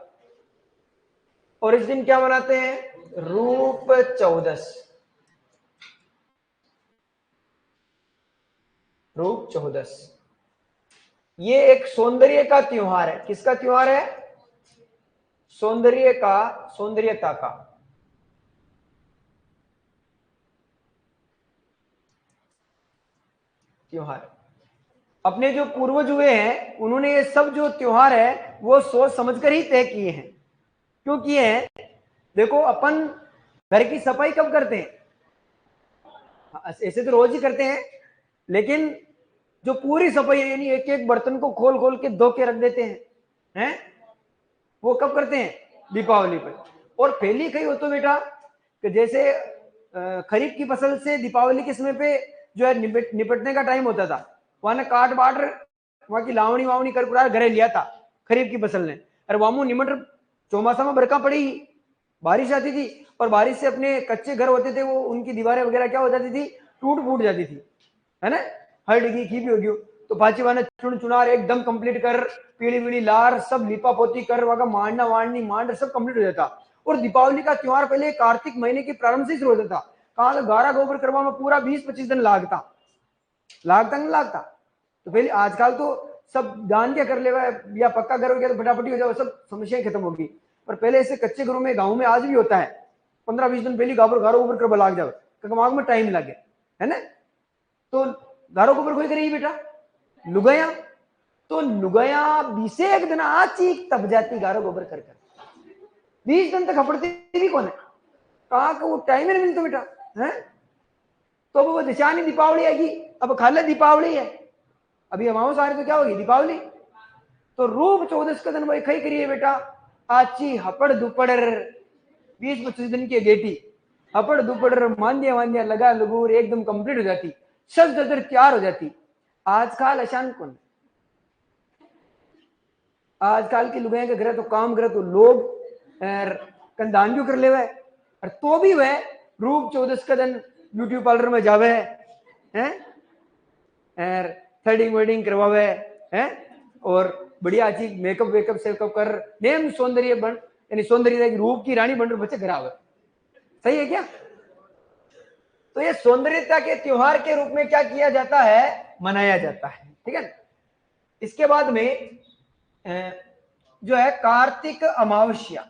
और इस दिन क्या मनाते हैं? रूप चौदस। रूप चौदस ये एक सौंदर्य का त्योहार है। किसका त्योहार है? सौंदर्य का, सौंदर्यता का। त्योहार। अपने जो पूर्वज हुए हैं उन्होंने ये सब जो त्योहार है वो सोच समझकर ही तय किए हैं। क्यों किए हैं? देखो अपन घर की सफाई कब करते हैं? ऐसे तो रोज ही करते हैं, लेकिन जो पूरी सफाई है यानी एक एक बर्तन को खोल खोल के धो के रख देते हैं, वो कब करते हैं? दीपावली पर। और पहली कही हो तो बेटा कि जैसे खरीफ की फसल से दीपावली के समय पे जो है निपटने का टाइम होता था, वहां काट बाट वहां की लावणी वावणी कर पुरा घरे लिया था खरीफ की फसल ने। अरे वामू निमट चौमासा में बरखा पड़ी, बारिश आती थी, और बारिश से अपने कच्चे घर होते थे वो उनकी दीवारें वगैरह क्या हो जाती थी? टूट फूट जाती थी, है ना? हर डिगी की भी होगी। तो पाचीवा ने चुन चुनार एकदम कंप्लीट कर, पीली पीली लार सब लिपा पोती कर, वहां का मांडना वाणनी मांड सब कंप्लीट हो जाता। और दीपावली का त्योहार पहले कार्तिक महीने के प्रारंभ से शुरू होता था। कहा तो गारा गोबर करवा में पूरा 20-25 दिन लागता, लागता नहीं लागता? तो पहले आजकल तो सब जान के कर ले, या पक्का घर हो गया तो फटाफटी हो जाए, सब समस्याएं खत्म होगी। पर पहले ऐसे कच्चे घरों में गाँव में आज भी होता है, 15-20 दिन पहले गारो गोबर कर लाग जाओ, दिमाग में टाइम लगे, है ना? तो गारो गोबर कोई करेगी बेटा? लुगाया। तो लुगाया 20 दिन आची तब जाती गारो गोबर कर 20 दिन तक हपड़ती भी कौन है? कहा कि वो टाइम ही नहीं मिलता बेटा, है? तो अब वो दिशानी दीपावली आएगी, अब खाले दीपावली है, अभी हमारे सारे तो क्या होगी? दीपावली। तो रूप चौदस का दिन भाई खई करिए बेटा, आची हपड़ दुपड़ 20-25 दिन की गेटी, हपड़ दुपड़ मांदिया वांदिया लगा लगूर एकदम कंप्लीट हो जाती, सज दजर तैयार हो जाती। आजकल अशान कौन? आजकल की लुगाई के घर तो काम करे तो लोग कंधान भी कर ले, और तो भी वह रूप चौदस का दिन ब्यूटी पार्लर में जावे है, थ्रेडिंग वेडिंग करवावे है, और बढ़िया चीज मेकअप वेकअप सेकअप कर नेम सौंदर्य बन यानी सौंदर्य की रूप की रानी बन रही बच्चे घरावर, सही है क्या? तो ये सौंदर्यता के त्योहार के रूप में क्या किया जाता है, मनाया जाता है, ठीक है। इसके बाद में जो है कार्तिक अमावस्या,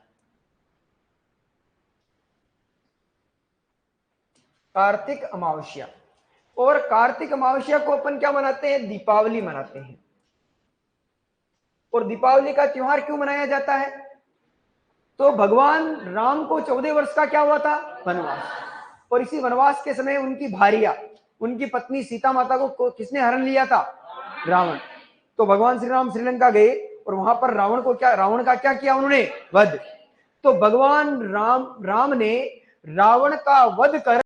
कार्तिक अमावस्या, और कार्तिक अमावस्या को अपन क्या मनाते हैं, दीपावली मनाते हैं। और दीपावली का त्योहार क्यों मनाया जाता है, तो भगवान राम को 14 वर्ष का क्या हुआ था, वनवास, और इसी वनवास के समय उनकी भार्या, उनकी पत्नी सीता माता को किसने हरण लिया था, रावण। तो भगवान श्री राम श्रीलंका गए और वहां पर रावण का क्या किया उन्होंने, वध। तो भगवान राम ने रावण का वध कर,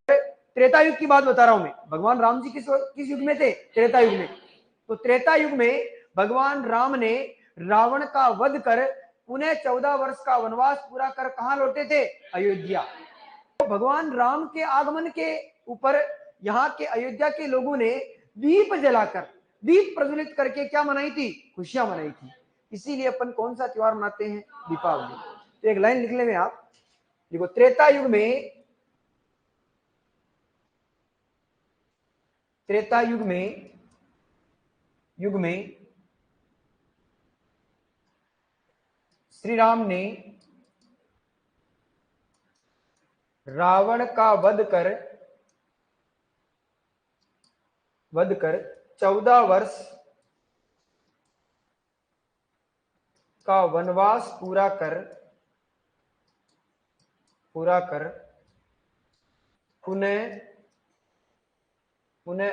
त्रेता युग की बात बता रहा हूं मैं, भगवान राम जी किस युग में थे, त्रेता युग में। तो त्रेता युग में भगवान राम ने रावण का वध कर उन्हें 14 वर्ष का वनवास पूरा कर कहां लौटे थे, अयोध्या। तो भगवान राम के आगमन के ऊपर यहाँ के अयोध्या के लोगों ने दीप जलाकर, दीप प्रज्वलित करके क्या मनाई थी, खुशियां मनाई थी। इसीलिए अपन कौन सा त्योहार मनाते हैं, दीपावली। तो एक लाइन लिख ले आप, देखो त्रेता युग में, त्रेता युग में श्री राम ने रावण का वध कर 14 वर्ष का वनवास पूरा कर पुनः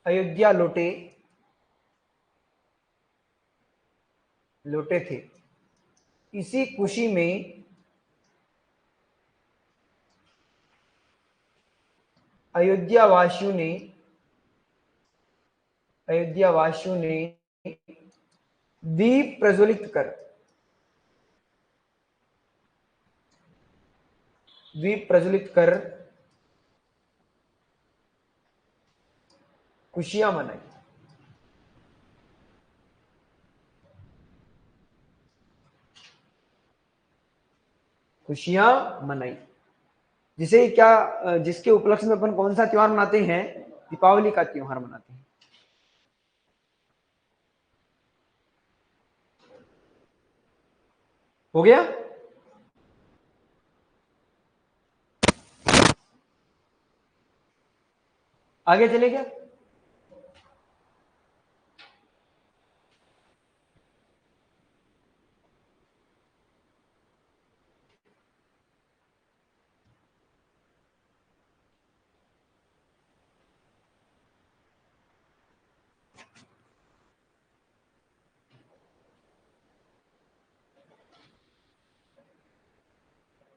अयोध्या लौटे थे। इसी खुशी में अयोध्या वासियों ने दीप प्रज्वलित कर खुशियां मनाई। जिसे क्या, जिसके उपलक्ष्य में अपन कौन सा त्योहार मनाते हैं, दीपावली का त्योहार मनाते हैं। हो गया? आगे चले क्या?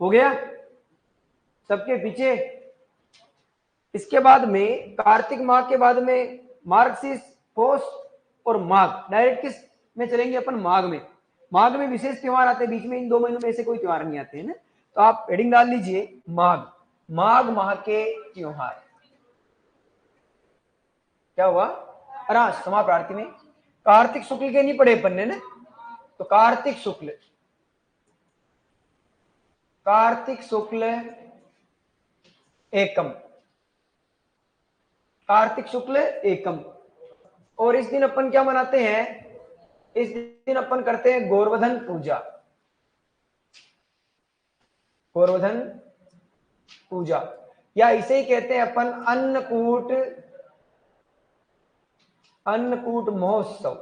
हो गया सबके पीछे? इसके बाद में कार्तिक माह के बाद में मार्गशीर्ष, पौष और माघ, डायरेक्ट किस में चलेंगे अपन, माघ में। माघ में विशेष त्योहार आते हैं, बीच में इन 2 महीनों में ऐसे कोई त्योहार नहीं आते हैं ना। तो आप हेडिंग डाल लीजिए माघ, माघ माह के त्योहार। क्या हुआ, अरा समाप्रार्थी में कार्तिक शुक्ल के नहीं पढ़े अपन ने ना, तो कार्तिक शुक्ल एकम, कार्तिक शुक्ल एकम। और इस दिन अपन क्या मनाते हैं, इस दिन अपन करते हैं गोवर्धन पूजा, गोवर्धन पूजा, या इसे ही कहते हैं अपन अन्नकूट महोत्सव,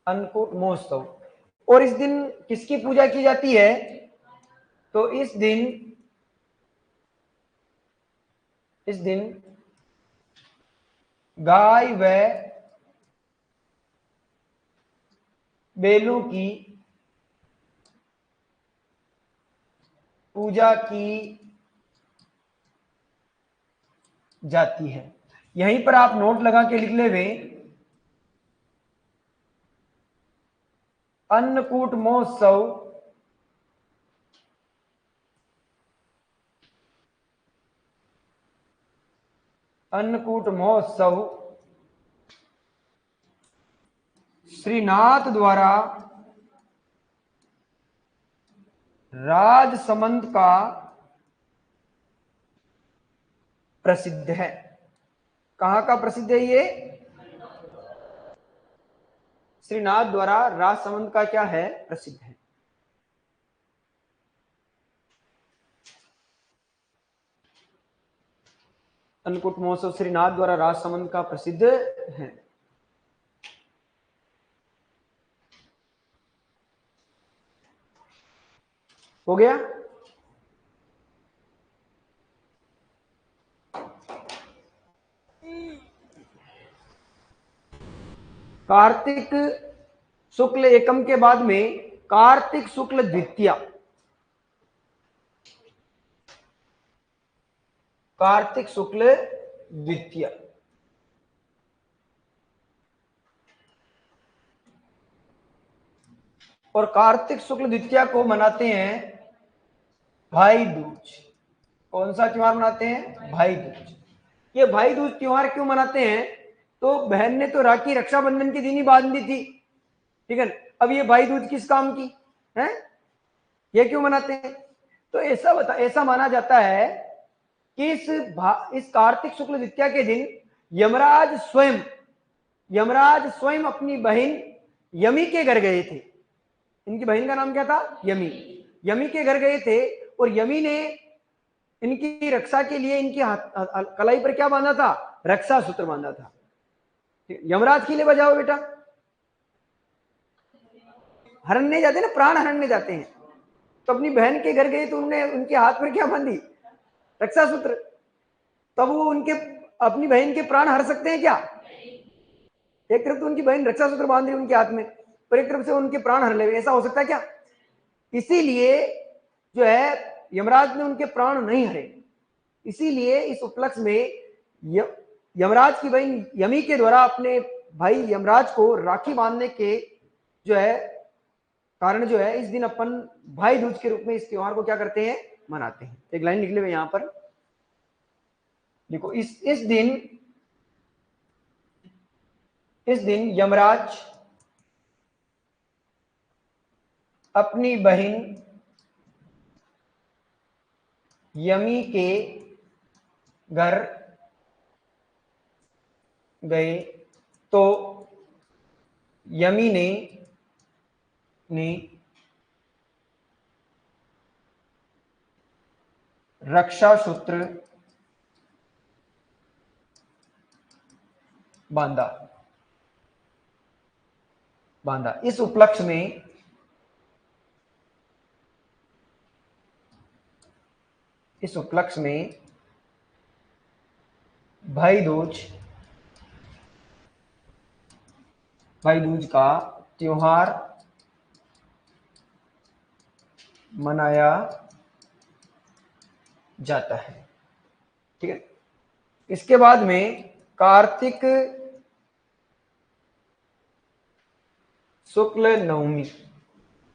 अन्नकूट महोत्सव। और इस दिन किसकी पूजा की जाती है, तो इस दिन गाय व बैलों की पूजा की जाती है। यहीं पर आप नोट लगा के लिख ले वे, अन्नकूट महोत्सव श्रीनाथ द्वारा राजसमंद का प्रसिद्ध है। कहां का प्रसिद्ध है ये? श्रीनाथ द्वारा राजसमंद का क्या है? प्रसिद्ध है। अन्नकूट महोत्सव श्रीनाथ द्वारा राजसमंद का प्रसिद्ध है। हो गया? कार्तिक शुक्ल एकम के बाद में कार्तिक शुक्ल द्वितीया, कार्तिक शुक्ल द्वितीया, और कार्तिक शुक्ल द्वितीया को मनाते हैं भाई दूज। कौन सा त्योहार मनाते हैं? भाई दूज। ये भाई दूज त्योहार क्यों मनाते हैं? तो बहन ने तो राखी रक्षाबंधन के दिन ही बांध दी थी, ठीक है। अब ये भाई दूज किस काम की है? ये क्यों मनाते हैं? तो ऐसा माना जाता है कि इस कार्तिक शुक्ल द्वितीया के दिन यमराज स्वयं अपनी बहन यमी के घर गए थे। इनकी बहन का नाम क्या था? यमी। यमी के घर गए थे और यमी ने इनकी रक्षा के लिए इनकी कलाई पर क्या बांधा था? रक्षा सूत्र बांधा था। यमराज के लिए बजाओ बेटा। हरने जाते ना, प्राण हरने जाते हैं, तो अपनी बहन के घर गए तो उन्होंने उनके हाथ पर क्या बांधी? रक्षा सूत्र। तब वो उनके अपनी बहन के प्राण हर सकते हैं क्या? एक तरफ तो उनकी बहन रक्षा सूत्र बांध रही उनके हाथ में, पर एक तरफ से उनके प्राण हर ले, ऐसा हो सकता है क्या? इसीलिए जो है यमराज ने उनके प्राण नहीं हरे। इसीलिए इस उपलक्ष्य में यमराज की बहन यमी के द्वारा अपने भाई यमराज को राखी बांधने के जो है कारण जो है इस दिन अपन भाई दूज के रूप में इस त्योहार को क्या करते हैं? मनाते हैं। एक लाइन निकले हुए यहां पर देखो, इस दिन यमराज अपनी बहन यमी के घर गए तो यमी ने रक्षा सूत्र बांधा। इस उपलक्ष्य में भाई दूज का त्योहार मनाया जाता है, ठीक है। इसके बाद में कार्तिक शुक्ल नवमी,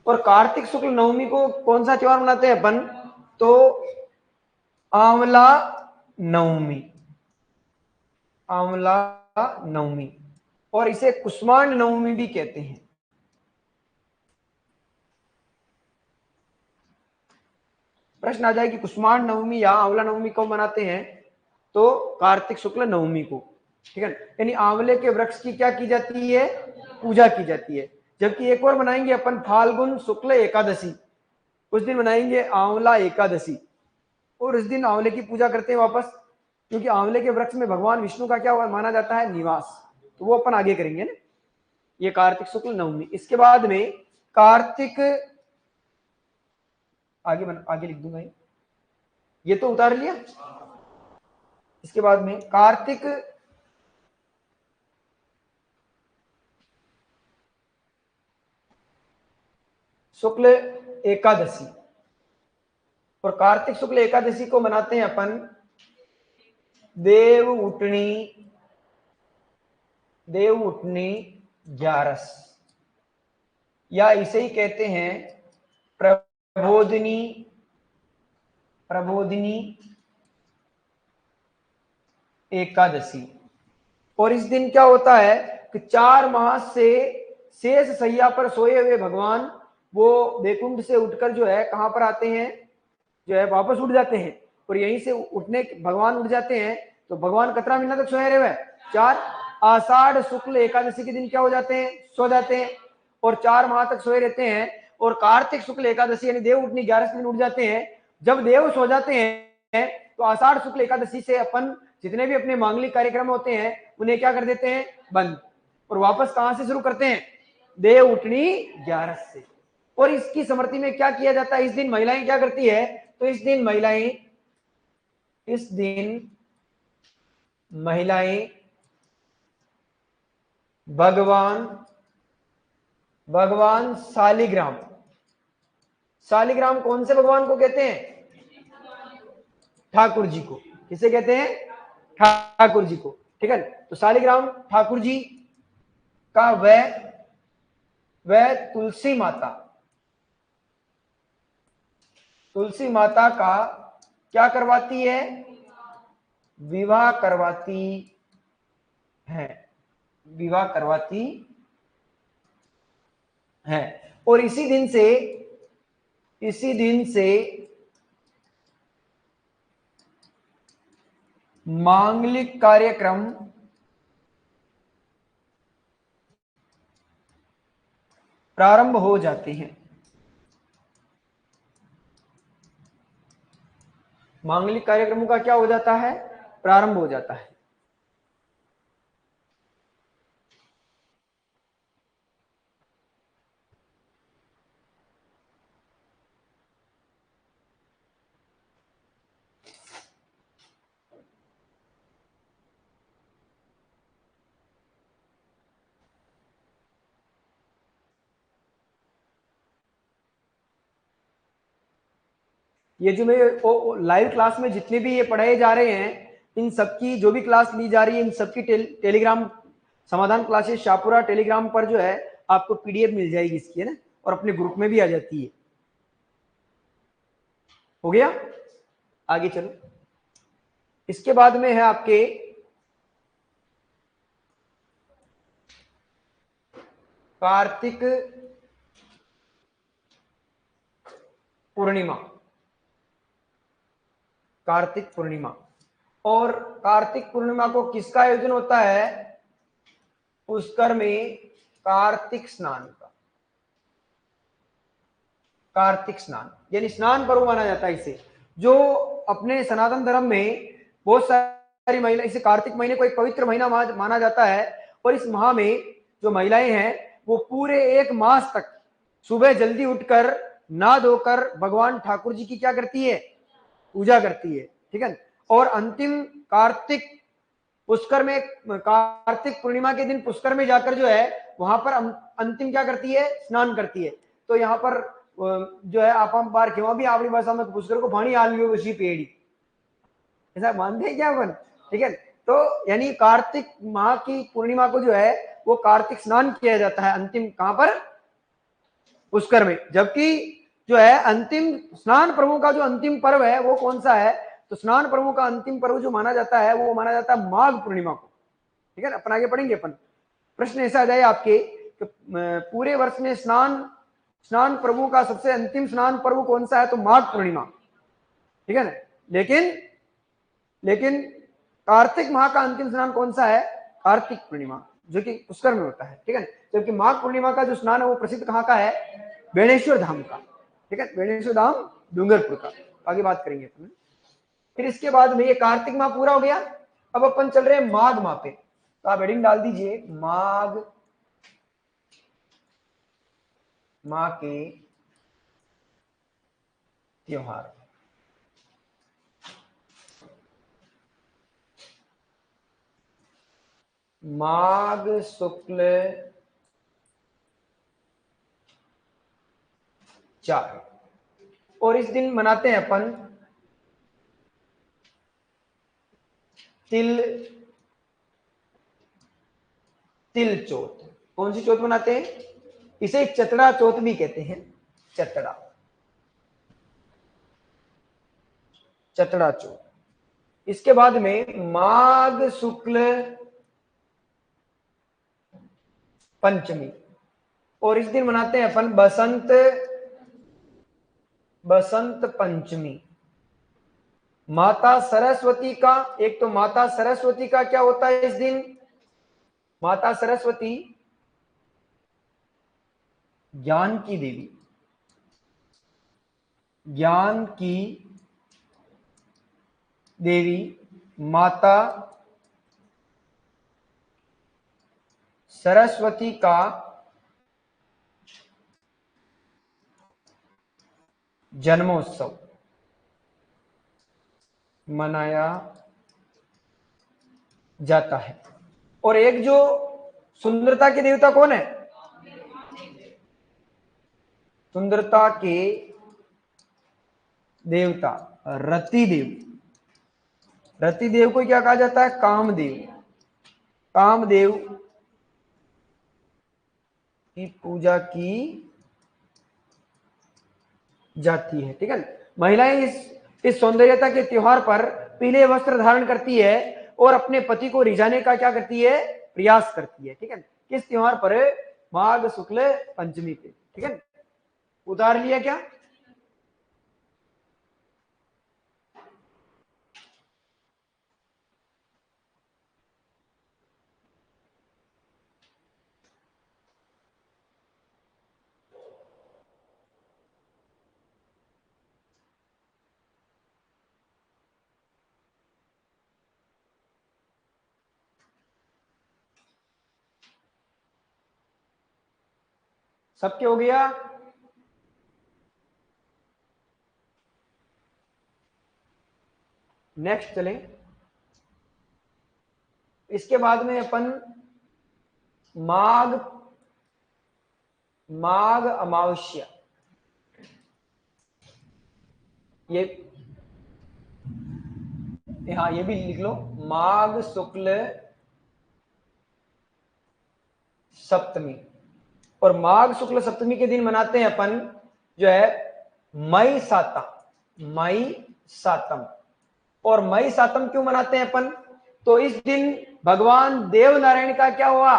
और कार्तिक शुक्ल नवमी को कौन सा त्योहार मनाते हैं अपन? तो आंवला नवमी, आंवला नवमी, और इसे कुष्मांड नवमी भी कहते हैं। प्रश्न आ जाए कि कुष्मांड नवमी या आंवला नवमी को मनाते हैं? तो कार्तिक शुक्ल नवमी को, ठीक है। यानी आंवले के वृक्ष की क्या की जाती है? पूजा की जाती है। जबकि एक और बनाएंगे अपन फाल्गुन शुक्ल एकादशी, उस दिन बनाएंगे आंवला एकादशी, और उस दिन आंवले की पूजा करते हैं वापस, क्योंकि आंवले के वृक्ष में भगवान विष्णु का क्या माना जाता है? निवास। तो वो अपन आगे करेंगे ना। ये कार्तिक शुक्ल नवमी। इसके बाद में कार्तिक आगे लिख दूंगा, ये तो उतार लिया। इसके बाद में कार्तिक शुक्ल एकादशी, और कार्तिक शुक्ल एकादशी को मनाते हैं अपन देव उठनी 11, या इसे ही कहते हैं प्रबोधिनी एकादशी। और इस दिन क्या होता है कि 4 मास से शेष सैया पर सोए हुए भगवान वो वैकुंठ से उठकर जो है कहां पर आते हैं, जो है वापस उठ जाते हैं। और यहीं से उठने भगवान उठ जाते हैं तो भगवान कितना महीना तक सोए रहे, 4। आषाढ़ शुक्ल एकादशी के दिन क्या हो जाते हैं, सो जाते हैं और 4 माह तक सोए रहते हैं। और कार्तिक शुक्ल एकादशी यानी देव उठनी 11 दिन उठ जाते हैं। जब देव सो जाते हैं तो आषाढ़ शुक्ल एकादशी से अपन जितने भी अपने मांगलिक कार्यक्रम होते हैं उन्हें क्या कर देते हैं, बंद। और वापस कहां से शुरू करते हैं, देव उठनी 11 से। और इसकी स्मृति में क्या किया जाता है, इस दिन महिलाएं क्या करती है, तो इस दिन महिलाएं भगवान शालिग्राम कौन से भगवान को कहते हैं, ठाकुर जी को। किसे कहते हैं, ठाकुर जी को। ठीक है, तो शालिग्राम ठाकुर जी का वह तुलसी माता का क्या करवाती है, विवाह करवाती है। और इसी दिन से मांगलिक कार्यक्रम प्रारंभ हो जाते हैं। मांगलिक कार्यक्रमों का क्या हो जाता है, प्रारंभ हो जाता है। ये जो मैं लाइव क्लास में जितने भी ये पढ़ाए जा रहे हैं, इन सबकी जो भी क्लास ली जा रही है, इन सबकी टेलीग्राम समाधान क्लासेस शाहपुरा टेलीग्राम पर जो है आपको पीडीएफ मिल जाएगी इसकी, है ना, और अपने ग्रुप में भी आ जाती है। हो गया, आगे चलो। इसके बाद में है आपके कार्तिक पूर्णिमा। और कार्तिक पूर्णिमा को किसका आयोजन होता है, पुष्कर में कार्तिक स्नान यानी स्नान पर्व माना जाता है इसे। जो अपने सनातन धर्म में बहुत सारी महिला, इसे कार्तिक महीने को एक पवित्र महीना माना जाता है। और इस माह में जो महिलाएं हैं वो पूरे 1 मास तक सुबह जल्दी उठकर नहा धोकर भगवान ठाकुर जी की क्या करती है, पूजा करती है। ठीक है, और अंतिम कार्तिक पूर्णिमा के दिन पुष्कर में जाकर जो है वहां पर अंतिम क्या करती है, स्नान करती है। तो यहाँ पर जो है आप बार क्यों भी आपकी भाषा में पुष्कर को पानी आल लियो उसी पेड़ी, ऐसा मानते हैं क्या अपन। ठीक है, तो यानी कार्तिक माह की पूर्णिमा को जो है वो कार्तिक स्नान किया जाता है अंतिम, कहां पर, पुष्कर में। जबकि जो है अंतिम स्नान पर्व का जो अंतिम पर्व है वो कौन सा है, तो स्नान पर्व का अंतिम पर्व जो माना जाता है वो माना जाता है माघ पूर्णिमा को। ठीक है ना, अपन आगे पढ़ेंगे। अपन प्रश्न ऐसा आ जाए आपके कि पूरे वर्ष में स्नान पर्व का सबसे अंतिम स्नान पर्व कौन सा है, तो माघ पूर्णिमा। ठीक है ना, लेकिन कार्तिक माह का अंतिम स्नान कौन सा है, कार्तिक पूर्णिमा, जो कि पुष्कर में होता है। ठीक है, जबकि माघ पूर्णिमा का जो स्नान है वो प्रसिद्ध कहाँ का है, बेणेश्वर धाम का। ठीक है, बेणेश्वर धाम डूंगरपुर का। आगे बात करेंगे अपन। फिर इसके बाद में ये कार्तिक माह पूरा हो गया, अब अपन चल रहे हैं माघ माह पे। तो आप हेडिंग डाल दीजिए माघ माह के त्योहार। माघ शुक्ल 4, और इस दिन मनाते हैं अपन तिल चौथ। कौन सी चौथ मनाते हैं, इसे चतड़ा चौथ भी कहते हैं, चतड़ा चौथ। इसके बाद में माघ शुक्ल पंचमी। और इस दिन मनाते हैं अपन बसंत पंचमी। माता सरस्वती का, एक तो माता सरस्वती का क्या होता है इस दिन? माता सरस्वती ज्ञान की देवी, ज्ञान की देवी माता सरस्वती का जन्मोत्सव मनाया जाता है। और एक जो सुंदरता के देवता कौन है? सुंदरता के देवता रतिदेव। रतिदेव को क्या कहा जाता है? कामदेव। कामदेव की पूजा की जाती है। ठीक है, महिलाएं इस सौंदर्यता के त्योहार पर पीले वस्त्र धारण करती है और अपने पति को रिझाने का क्या करती है? प्रयास करती है। ठीक है, किस त्योहार पर? माघ शुक्ल पंचमी पे। ठीक है, उतार लिया क्या? सबके हो गया? नेक्स्ट चलें। इसके बाद में अपन माघ माघ अमावस्या, ये हाँ ये भी लिख लो, माघ शुक्ल सप्तमी। और माघ शुक्ल सप्तमी के दिन मनाते हैं अपन जो है मई सातम। मई सातम। और मई सातम क्यों मनाते हैं अपन? तो इस दिन भगवान देव नारायण का क्या हुआ?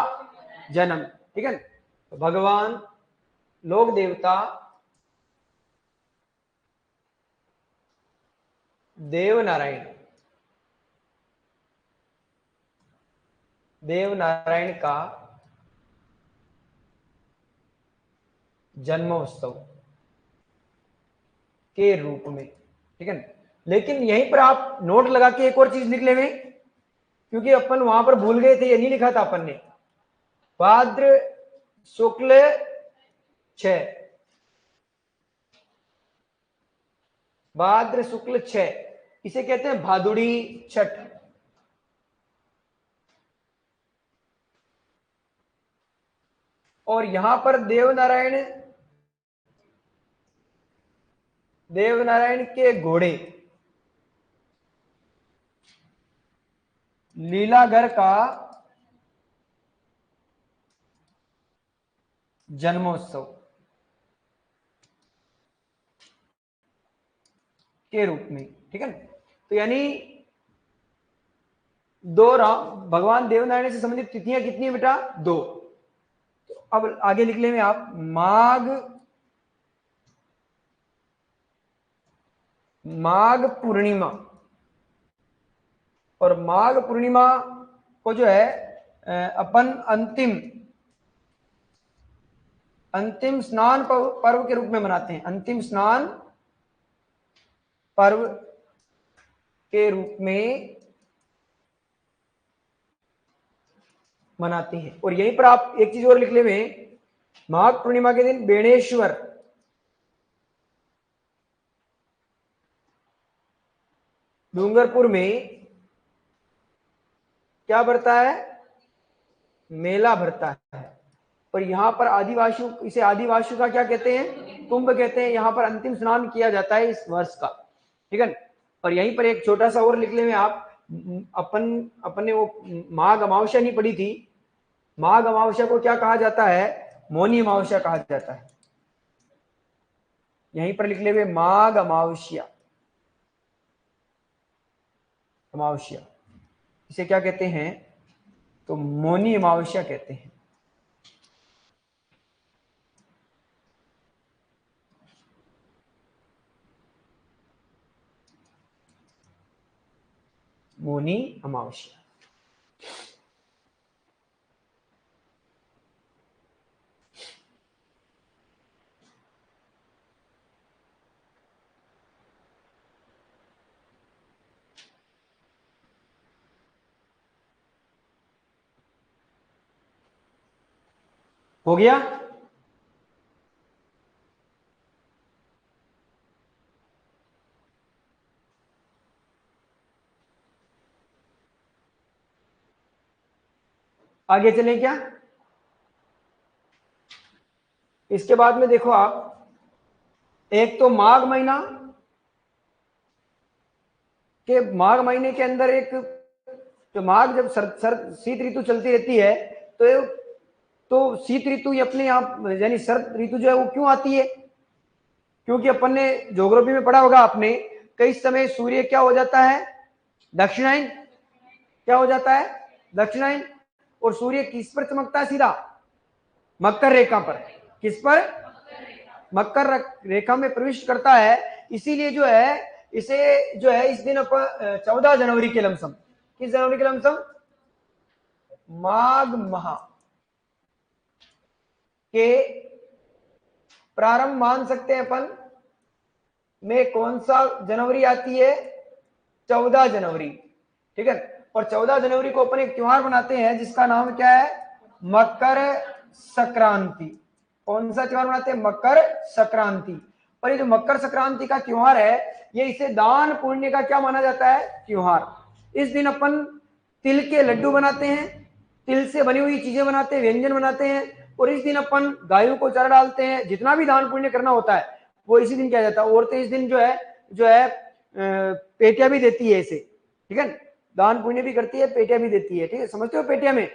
जन्म। ठीक है, तो भगवान लोक देवता देव नारायण, देव नारायण का जन्मोत्सव के रूप में। ठीक है, लेकिन यहीं पर आप नोट लगा के एक और चीज लिख लेंगे, क्योंकि अपन वहां पर भूल गए थे, ये नहीं लिखा था अपन ने। भाद्र शुक्ल 6, भाद्र शुक्ल 6, इसे कहते हैं भादुड़ी छठ। और यहां पर देवनारायण के घोड़े लीलागर का जन्मोत्सव के रूप में। ठीक है, तो यानी दो भगवान देवनारायण से संबंधित तिथियां कितनी है बेटा? 2। तो अब आगे लिख लेंगे आप माघ पूर्णिमा। और माघ पूर्णिमा को जो है अपन अंतिम स्नान पर्व के रूप में मनाते हैं। अंतिम स्नान पर्व के रूप में मनाते हैं। और यहीं पर आप एक चीज और लिख ले, माघ पूर्णिमा के दिन बेणेश्वर डूंगरपुर में क्या भरता है? मेला भरता है। और यहाँ पर आदिवासियों, इसे आदिवासियों का क्या कहते हैं? कुंभ कहते हैं। यहाँ पर अंतिम स्नान किया जाता है इस वर्ष का। ठीक है, और यहीं पर एक छोटा सा और लिख लेंगे आप, अपन ने वो माघ अमावस्या नहीं पढ़ी थी। माघ अमावस्या को क्या कहा जाता है? मौनी अमावस्या कहा जाता है। यहीं पर लिख लेंगे माघ अमावस्या। अमावस्या इसे क्या कहते हैं? तो मौनी अमावस्या कहते हैं। मौनी अमावस्या। हो गया? आगे चलें क्या? इसके बाद में देखो आप, एक तो माघ महीना, के माघ महीने के अंदर एक, जो माघ जब सर्द शीत ऋतु चलती रहती है, तो शीत ऋतु ये अपने आप, यानी शरद ऋतु जो है वो क्यों आती है? क्योंकि अपन ने ज्योग्राफी में पढ़ा होगा आपने, कई समय सूर्य क्या हो जाता है? दक्षिणायन। क्या हो जाता है? दक्षिणायन। और सूर्य किस पर चमकता है? सीधा मकर रेखा पर। किस पर? मकर रेखा में प्रविष्ट करता है। इसीलिए जो है इसे जो है इस दिन अपन 14 जनवरी के लमसम, किस जनवरी के लमसम? माघ माह के प्रारंभ मान सकते हैं अपन में। कौन सा जनवरी आती है? 14 जनवरी। ठीक है। और 14 जनवरी को अपन एक त्योहार मनाते हैं जिसका नाम क्या है? मकर संक्रांति। कौन सा त्योहार मनाते हैं? मकर संक्रांति। और ये जो मकर संक्रांति का त्योहार है, ये इसे दान पुण्य का क्या माना जाता है? त्योहार। इस दिन अपन तिल के लड्डू बनाते हैं, तिल से बनी हुई चीजें बनाते हैं, व्यंजन बनाते हैं। और इस दिन अपन गायों को चारा डालते हैं। जितना भी दान पुण्य करना होता है वो इसी दिन किया जाता है। औरतें इस दिन जो है पेटियां भी देती है इसे। ठीक है, दान पुण्य भी करती है, पेटियां भी देती है। ठीक है, समझते हो? पेटियां में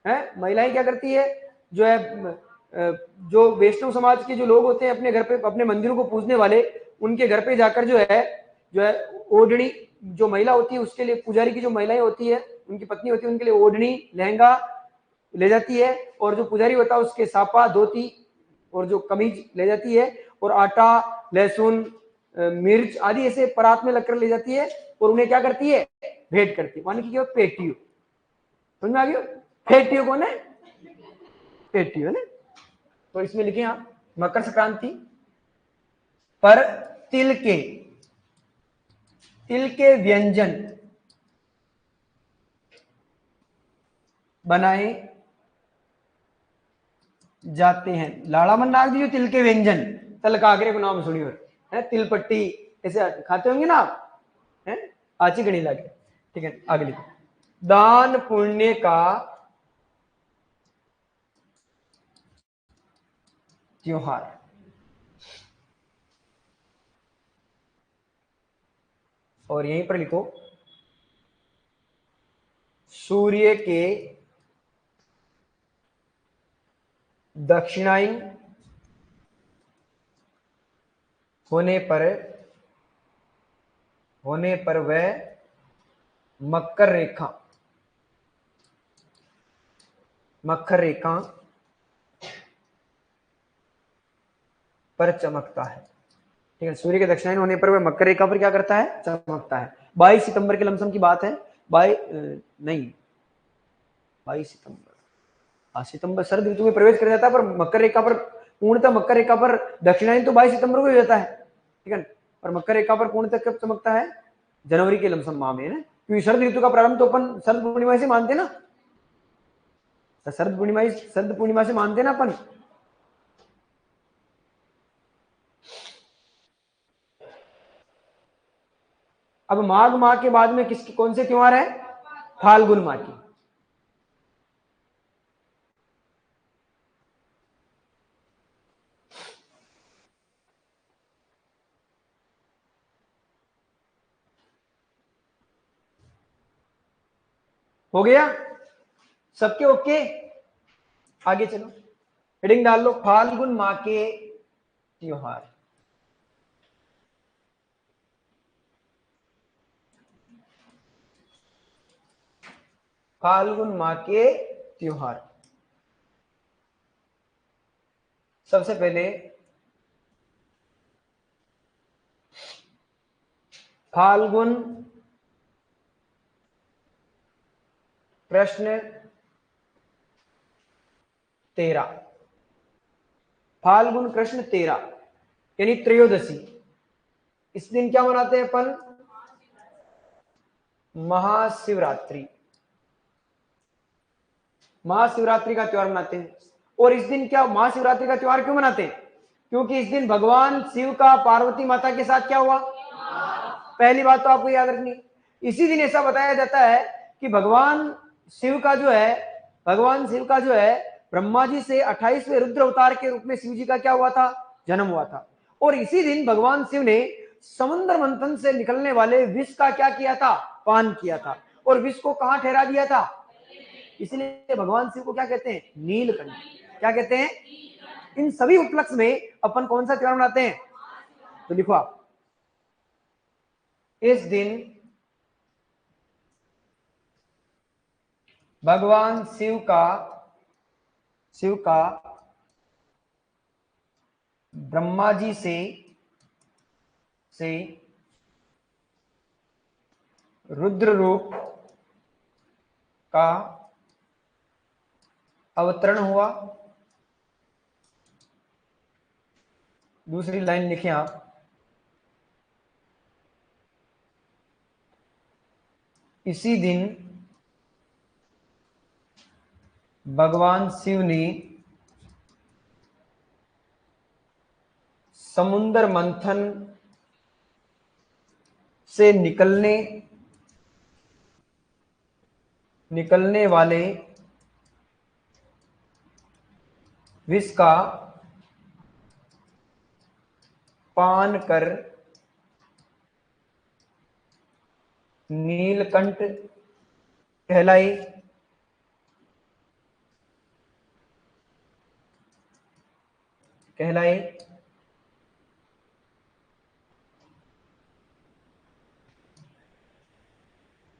है महिलाएं क्या करती है, जो है जो वैष्णव समाज के जो लोग होते हैं अपने घर पे, अपने मंदिरों को पूजने वाले, उनके घर पे जाकर जो है ओढ़नी, जो महिला होती है उसके लिए, पुजारी की जो महिलाएं होती है, उनकी पत्नी होती है, उनके लिए ओढ़नी, लहंगा ले जाती है। और जो पुजारी होता है उसके सापा, धोती और जो कमीज ले जाती है। और आटा, लहसुन, मिर्च आदि ऐसे परात में लगकर ले जाती है। और उन्हें क्या करती है? भेंट करती है। मान की पेटियो। समझ में आ गया? पेटियो कौन है? पेटियो है ना। तो इसमें लिखे आप, मकर संक्रांति पर तिल के व्यंजन बनाए जाते हैं। लाड़ा मन नाग जी, तिल के व्यंजन, तल काकरे को नाम सुनियो है, तिल पट्टी ऐसे खाते होंगे ना आप, है आची गणी लागे। ठीक है, अगली, दान पुण्य का त्योहार। और यहीं पर लिखो, सूर्य के दक्षिणायन होने पर वह मकर रेखा पर चमकता है। ठीक है, सूर्य के दक्षिणायन होने पर वह मकर रेखा पर क्या करता है? चमकता है। 22 सितंबर के लमसम की बात है। नहीं, 22 सितंबर, सितंबर शरद ऋतु में प्रवेश कर जाता है, पर मकर रेखा पर पूर्णतः, मकर रेखा पर दक्षिणायन तो 22 सितंबर को ही जाता है। ठीक है, पर मकर रेखा पर पूर्णतः कब चमकता है? जनवरी के लमसम माह में ना, क्योंकि शरद ऋतु का प्रारंभ तो अपन शरद पूर्णिमा से मानते ना, तो शरद पूर्णिमा से मानते ना अपन। अब माघ माह के बाद में किसकी, कौन से त्योहार है? फाल्गुन माह की। हो गया सबके? ओके, आगे चलो, हेडिंग डाल लो, फाल्गुन माह के त्योहार। फाल्गुन माह के त्योहार। सबसे पहले फाल्गुन कृष्ण 13, फाल्गुन कृष्ण 13 यानी त्रयोदशी। इस दिन क्या मनाते हैं अपन? महाशिवरात्रि। महाशिवरात्रि का त्योहार मनाते हैं। और इस दिन क्या महाशिवरात्रि का त्योहार क्यों मनाते हैं? क्योंकि इस दिन भगवान शिव का पार्वती माता के साथ क्या हुआ? पहली बात तो आपको याद रखनी। इसी दिन ऐसा बताया जाता है कि भगवान शिव का जो है ब्रह्मा जी से 28वें रुद्र अवतार के रूप में शिव जी का क्या हुआ था? जन्म हुआ था। और इसी दिन भगवान शिव ने समुद्र मंथन से निकलने वाले विष का क्या किया था? पान किया था। और विष को कहां ठहरा दिया था? इसलिए भगवान शिव को क्या कहते हैं? नीलकंठ। क्या कहते हैं? इन सभी उपलक्ष्य में अपन कौन सा त्योहार मनाते हैं? तो लिखो आप, इस दिन भगवान शिव का ब्रह्मा जी से रुद्र रूप का अवतरण हुआ। दूसरी लाइन लिखें आप, इसी दिन भगवान शिव ने समुद्र मंथन से निकलने वाले विष का पान कर नीलकंठ कहलाए।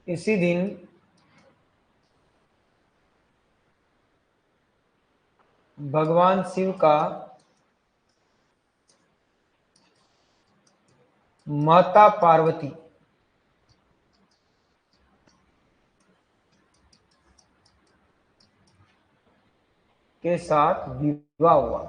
इसी दिन भगवान शिव का माता पार्वती के साथ विवाह हुआ।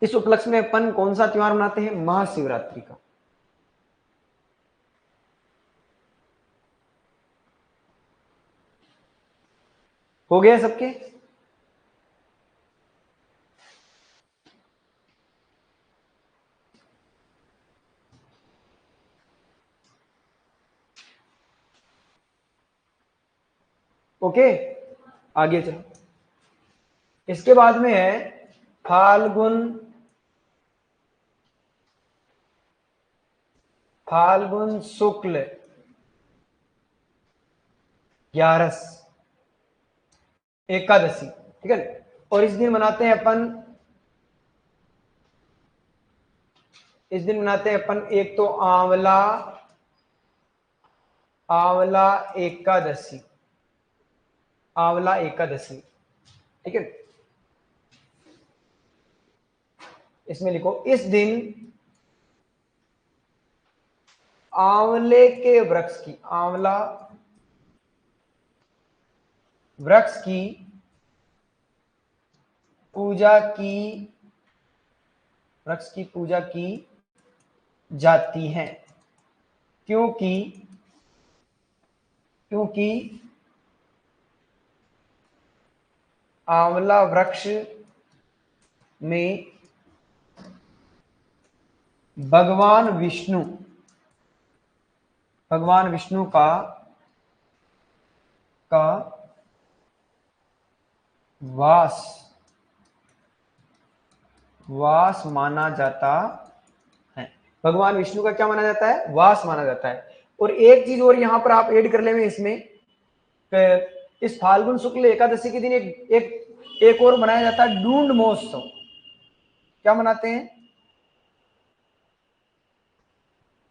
इस उपलक्ष्य में अपन कौन सा त्योहार मनाते हैं? महाशिवरात्रि का। हो गया सबके? ओके, आगे चलो। इसके बाद में है फाल्गुन शुक्ल 11 एकादशी। ठीक है। और इस दिन मनाते हैं अपन एक तो आंवला एकादशी। ठीक है। इसमें लिखो, इस दिन आंवला वृक्ष की पूजा की जाती है। क्योंकि आंवला वृक्ष में भगवान विष्णु का वास माना जाता है। भगवान विष्णु का क्या माना जाता है? वास माना जाता है। और एक चीज और यहां पर आप ऐड कर लेंगे इसमें, इस फाल्गुन शुक्ल एकादशी के दिन एक और मनाया जाता है ढूंढ महोत्सव। क्या मनाते हैं?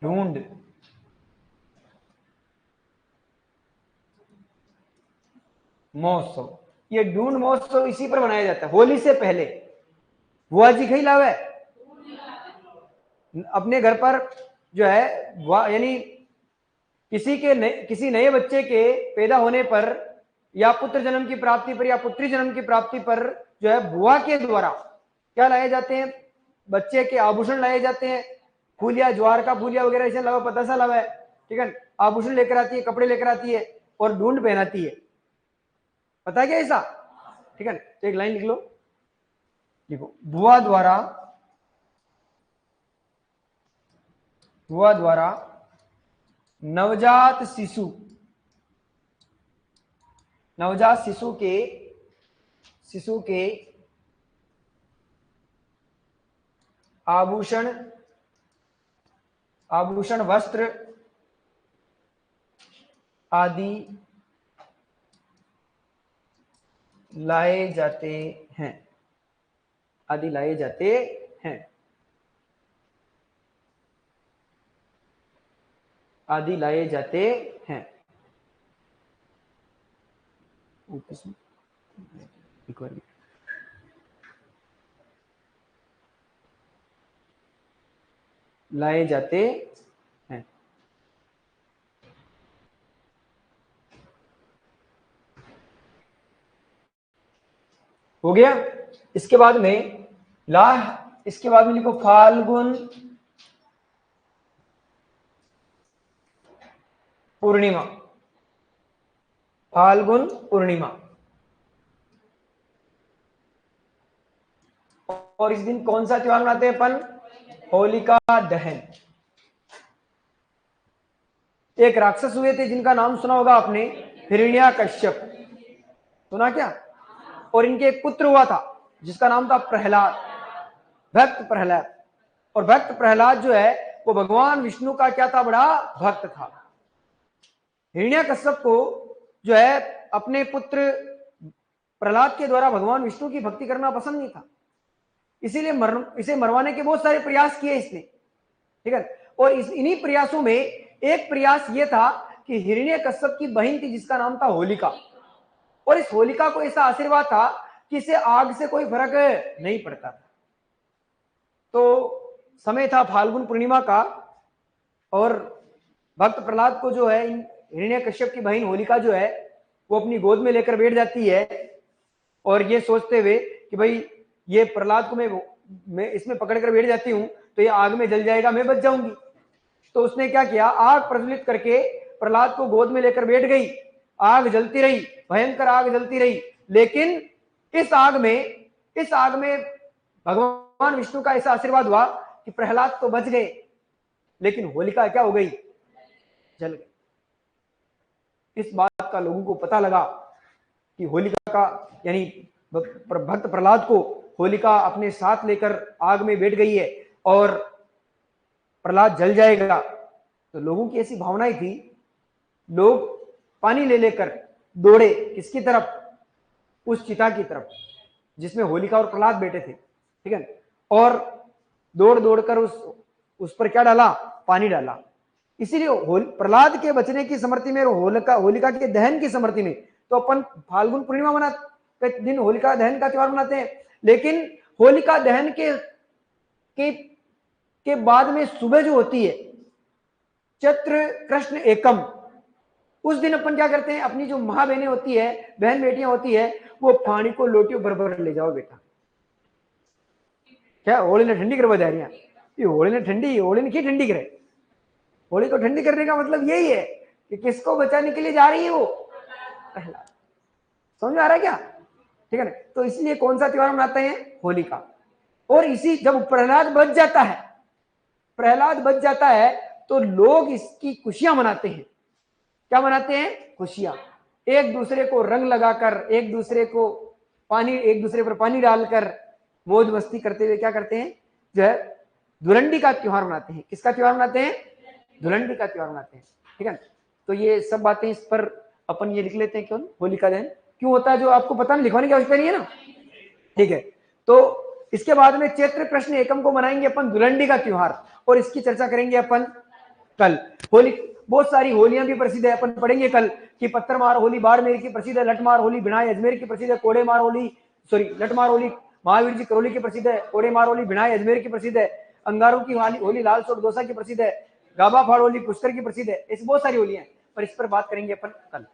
ढूंढ महोत्सव। ये ढूंढ महोत्सव इसी पर मनाया जाता है, होली से पहले। बुआ जी खई लावे अपने घर पर जो है, यानी किसी नए बच्चे के पैदा होने पर या पुत्र जन्म की प्राप्ति पर या पुत्री जन्म की प्राप्ति पर जो है बुआ के द्वारा क्या लाए जाते हैं, बच्चे के आभूषण लाए जाते हैं, फूलिया, ज्वार का फूलिया वगैरह ऐसे लावा, पता सा लावा है, ठीक है, आभूषण लेकर आती है, कपड़े लेकर आती है और ढूंढ पहनाती है, पता है क्या ऐसा, ठीक है। तो एक लाइन लिख लो, देखो, बुआ द्वारा नवजात शिशु के आभूषण वस्त्र आदि लाए जाते हैं, लाए जाते हैं। हो गया। इसके बाद में लिखो फाल्गुन पूर्णिमा। और इस दिन कौन सा त्योहार मनाते हैं अपन, होलिका दहन। एक राक्षस हुए थे जिनका नाम सुना होगा आपने, हिरण्याकश्यप, सुना क्या, और इनके एक पुत्र हुआ था जिसका नाम था प्रहलाद, भक्त प्रहलाद। और भक्त प्रहलाद जो है वो भगवान विष्णु का क्या था, बड़ा भक्त था। हिरण्याकश्यप को जो है अपने पुत्र प्रहलाद के द्वारा भगवान विष्णु की भक्ति करना पसंद नहीं था, इसीलिए इसे मरवाने के बहुत सारे प्रयास किए इसने, ठीक है। और इन्हीं प्रयासों में एक प्रयास ये था कि हिरण्याकश्यप की बहन थी जिसका नाम था होलिका, और इस होलिका को ऐसा आशीर्वाद था कि इसे आग से कोई फर्क नहीं पड़ता था। तो समय था फाल्गुन पूर्णिमा का, और भक्त प्रहलाद को जो है हिरण्याकश्यप की बहन होलिका जो है वो अपनी गोद में लेकर बैठ जाती है, और ये सोचते हुए कि भाई ये प्रहलाद को मैं इसमें पकड़ कर बैठ जाती हूँ तो ये आग में जल जाएगा, मैं बच जाऊंगी। तो उसने क्या किया, आग प्रज्वलित करके प्रहलाद को गोद में लेकर बैठ गई। आग जलती रही, भयंकर आग जलती रही, लेकिन इस आग में भगवान विष्णु का ऐसा आशीर्वाद हुआ कि प्रहलाद तो बच गए, लेकिन होलिका क्या हो गई, जल गई। इस बात का लोगों को पता लगा कि होलिका का, यानी भक्त प्रहलाद को होलिका अपने साथ लेकर आग में बैठ गई है और प्रहलाद जल जाएगा। तो लोगों की ऐसी भावनाएं थी, लोग पानी ले लेकर दौड़े किसकी तरफ, उस चिता की तरफ जिसमें होलिका और प्रहलाद बैठे थे, ठीक है। और दौड़ दौड़कर उस पर क्या डाला, पानी डाला। इसीलिए प्रहलाद के बचने की स्मृति में, होलिका के दहन की स्मृति में तो अपन फाल्गुन पूर्णिमा मनाते दिन होलिका दहन का त्योहार मनाते हैं। लेकिन होलिका दहन के बाद में सुबह जो होती है चैत्र कृष्ण एकम, उस दिन अपन क्या करते हैं, अपनी जो माँ बहनें होती है, बहन बेटियां होती है, वो पानी को लोटियों भर ले जाओ बेटा। क्या होली ने ठंडी करवा जा रही है, होली ने की ठंडी करे, होली को ठंडी करने का मतलब यही है कि किसको बचाने के लिए जा रही है वो, प्रहलाद। समझ में आ रहा है क्या, ठीक है ना। तो इसलिए कौन सा त्योहार मनाते हैं, होली का। और इसी जब प्रहलाद बच जाता है तो लोग इसकी खुशियां मनाते हैं। क्या मनाते हैं, खुशियां। एक दूसरे को रंग लगाकर, एक दूसरे पर पानी डालकर मौज मस्ती करते हुए क्या करते हैं, जो है धुलंडी का त्योहार मनाते हैं। किसका त्योहार मनाते हैं, धुलंडी का त्योहार मनाते हैं, ठीक है। तो ये सब बातें इस पर अपन ये लिख लेते हैं, क्यों होलिका दहन क्यों होता है, जो आपको पता नहीं, लिखवाने की आवश्यकता नहीं है ना, ठीक है। तो इसके बाद में चैत्र कृष्ण एकम को मनाएंगे अपन धुलंडी का त्योहार, और इसकी चर्चा करेंगे अपन कल। होली, बहुत सारी होलियां भी प्रसिद्ध है, अपन पढ़ेंगे कल कि पत्थर मार होली बाड़मेर की प्रसिद्ध है, लठमार होली बिनाई अजमेर की प्रसिद्ध है, कोड़े मार होली लठमार होली महावीर जी करौली की प्रसिद्ध है, ओड़े मार होली भिणाई अजमेर की प्रसिद्ध है, अंगारों की होली लाल सोट दौसा की प्रसिद्ध है, गाबा फाड़ होली पुष्कर की प्रसिद्ध है। ऐसी बहुत सारी होलियां हैं, पर इस पर बात करेंगे अपन कल।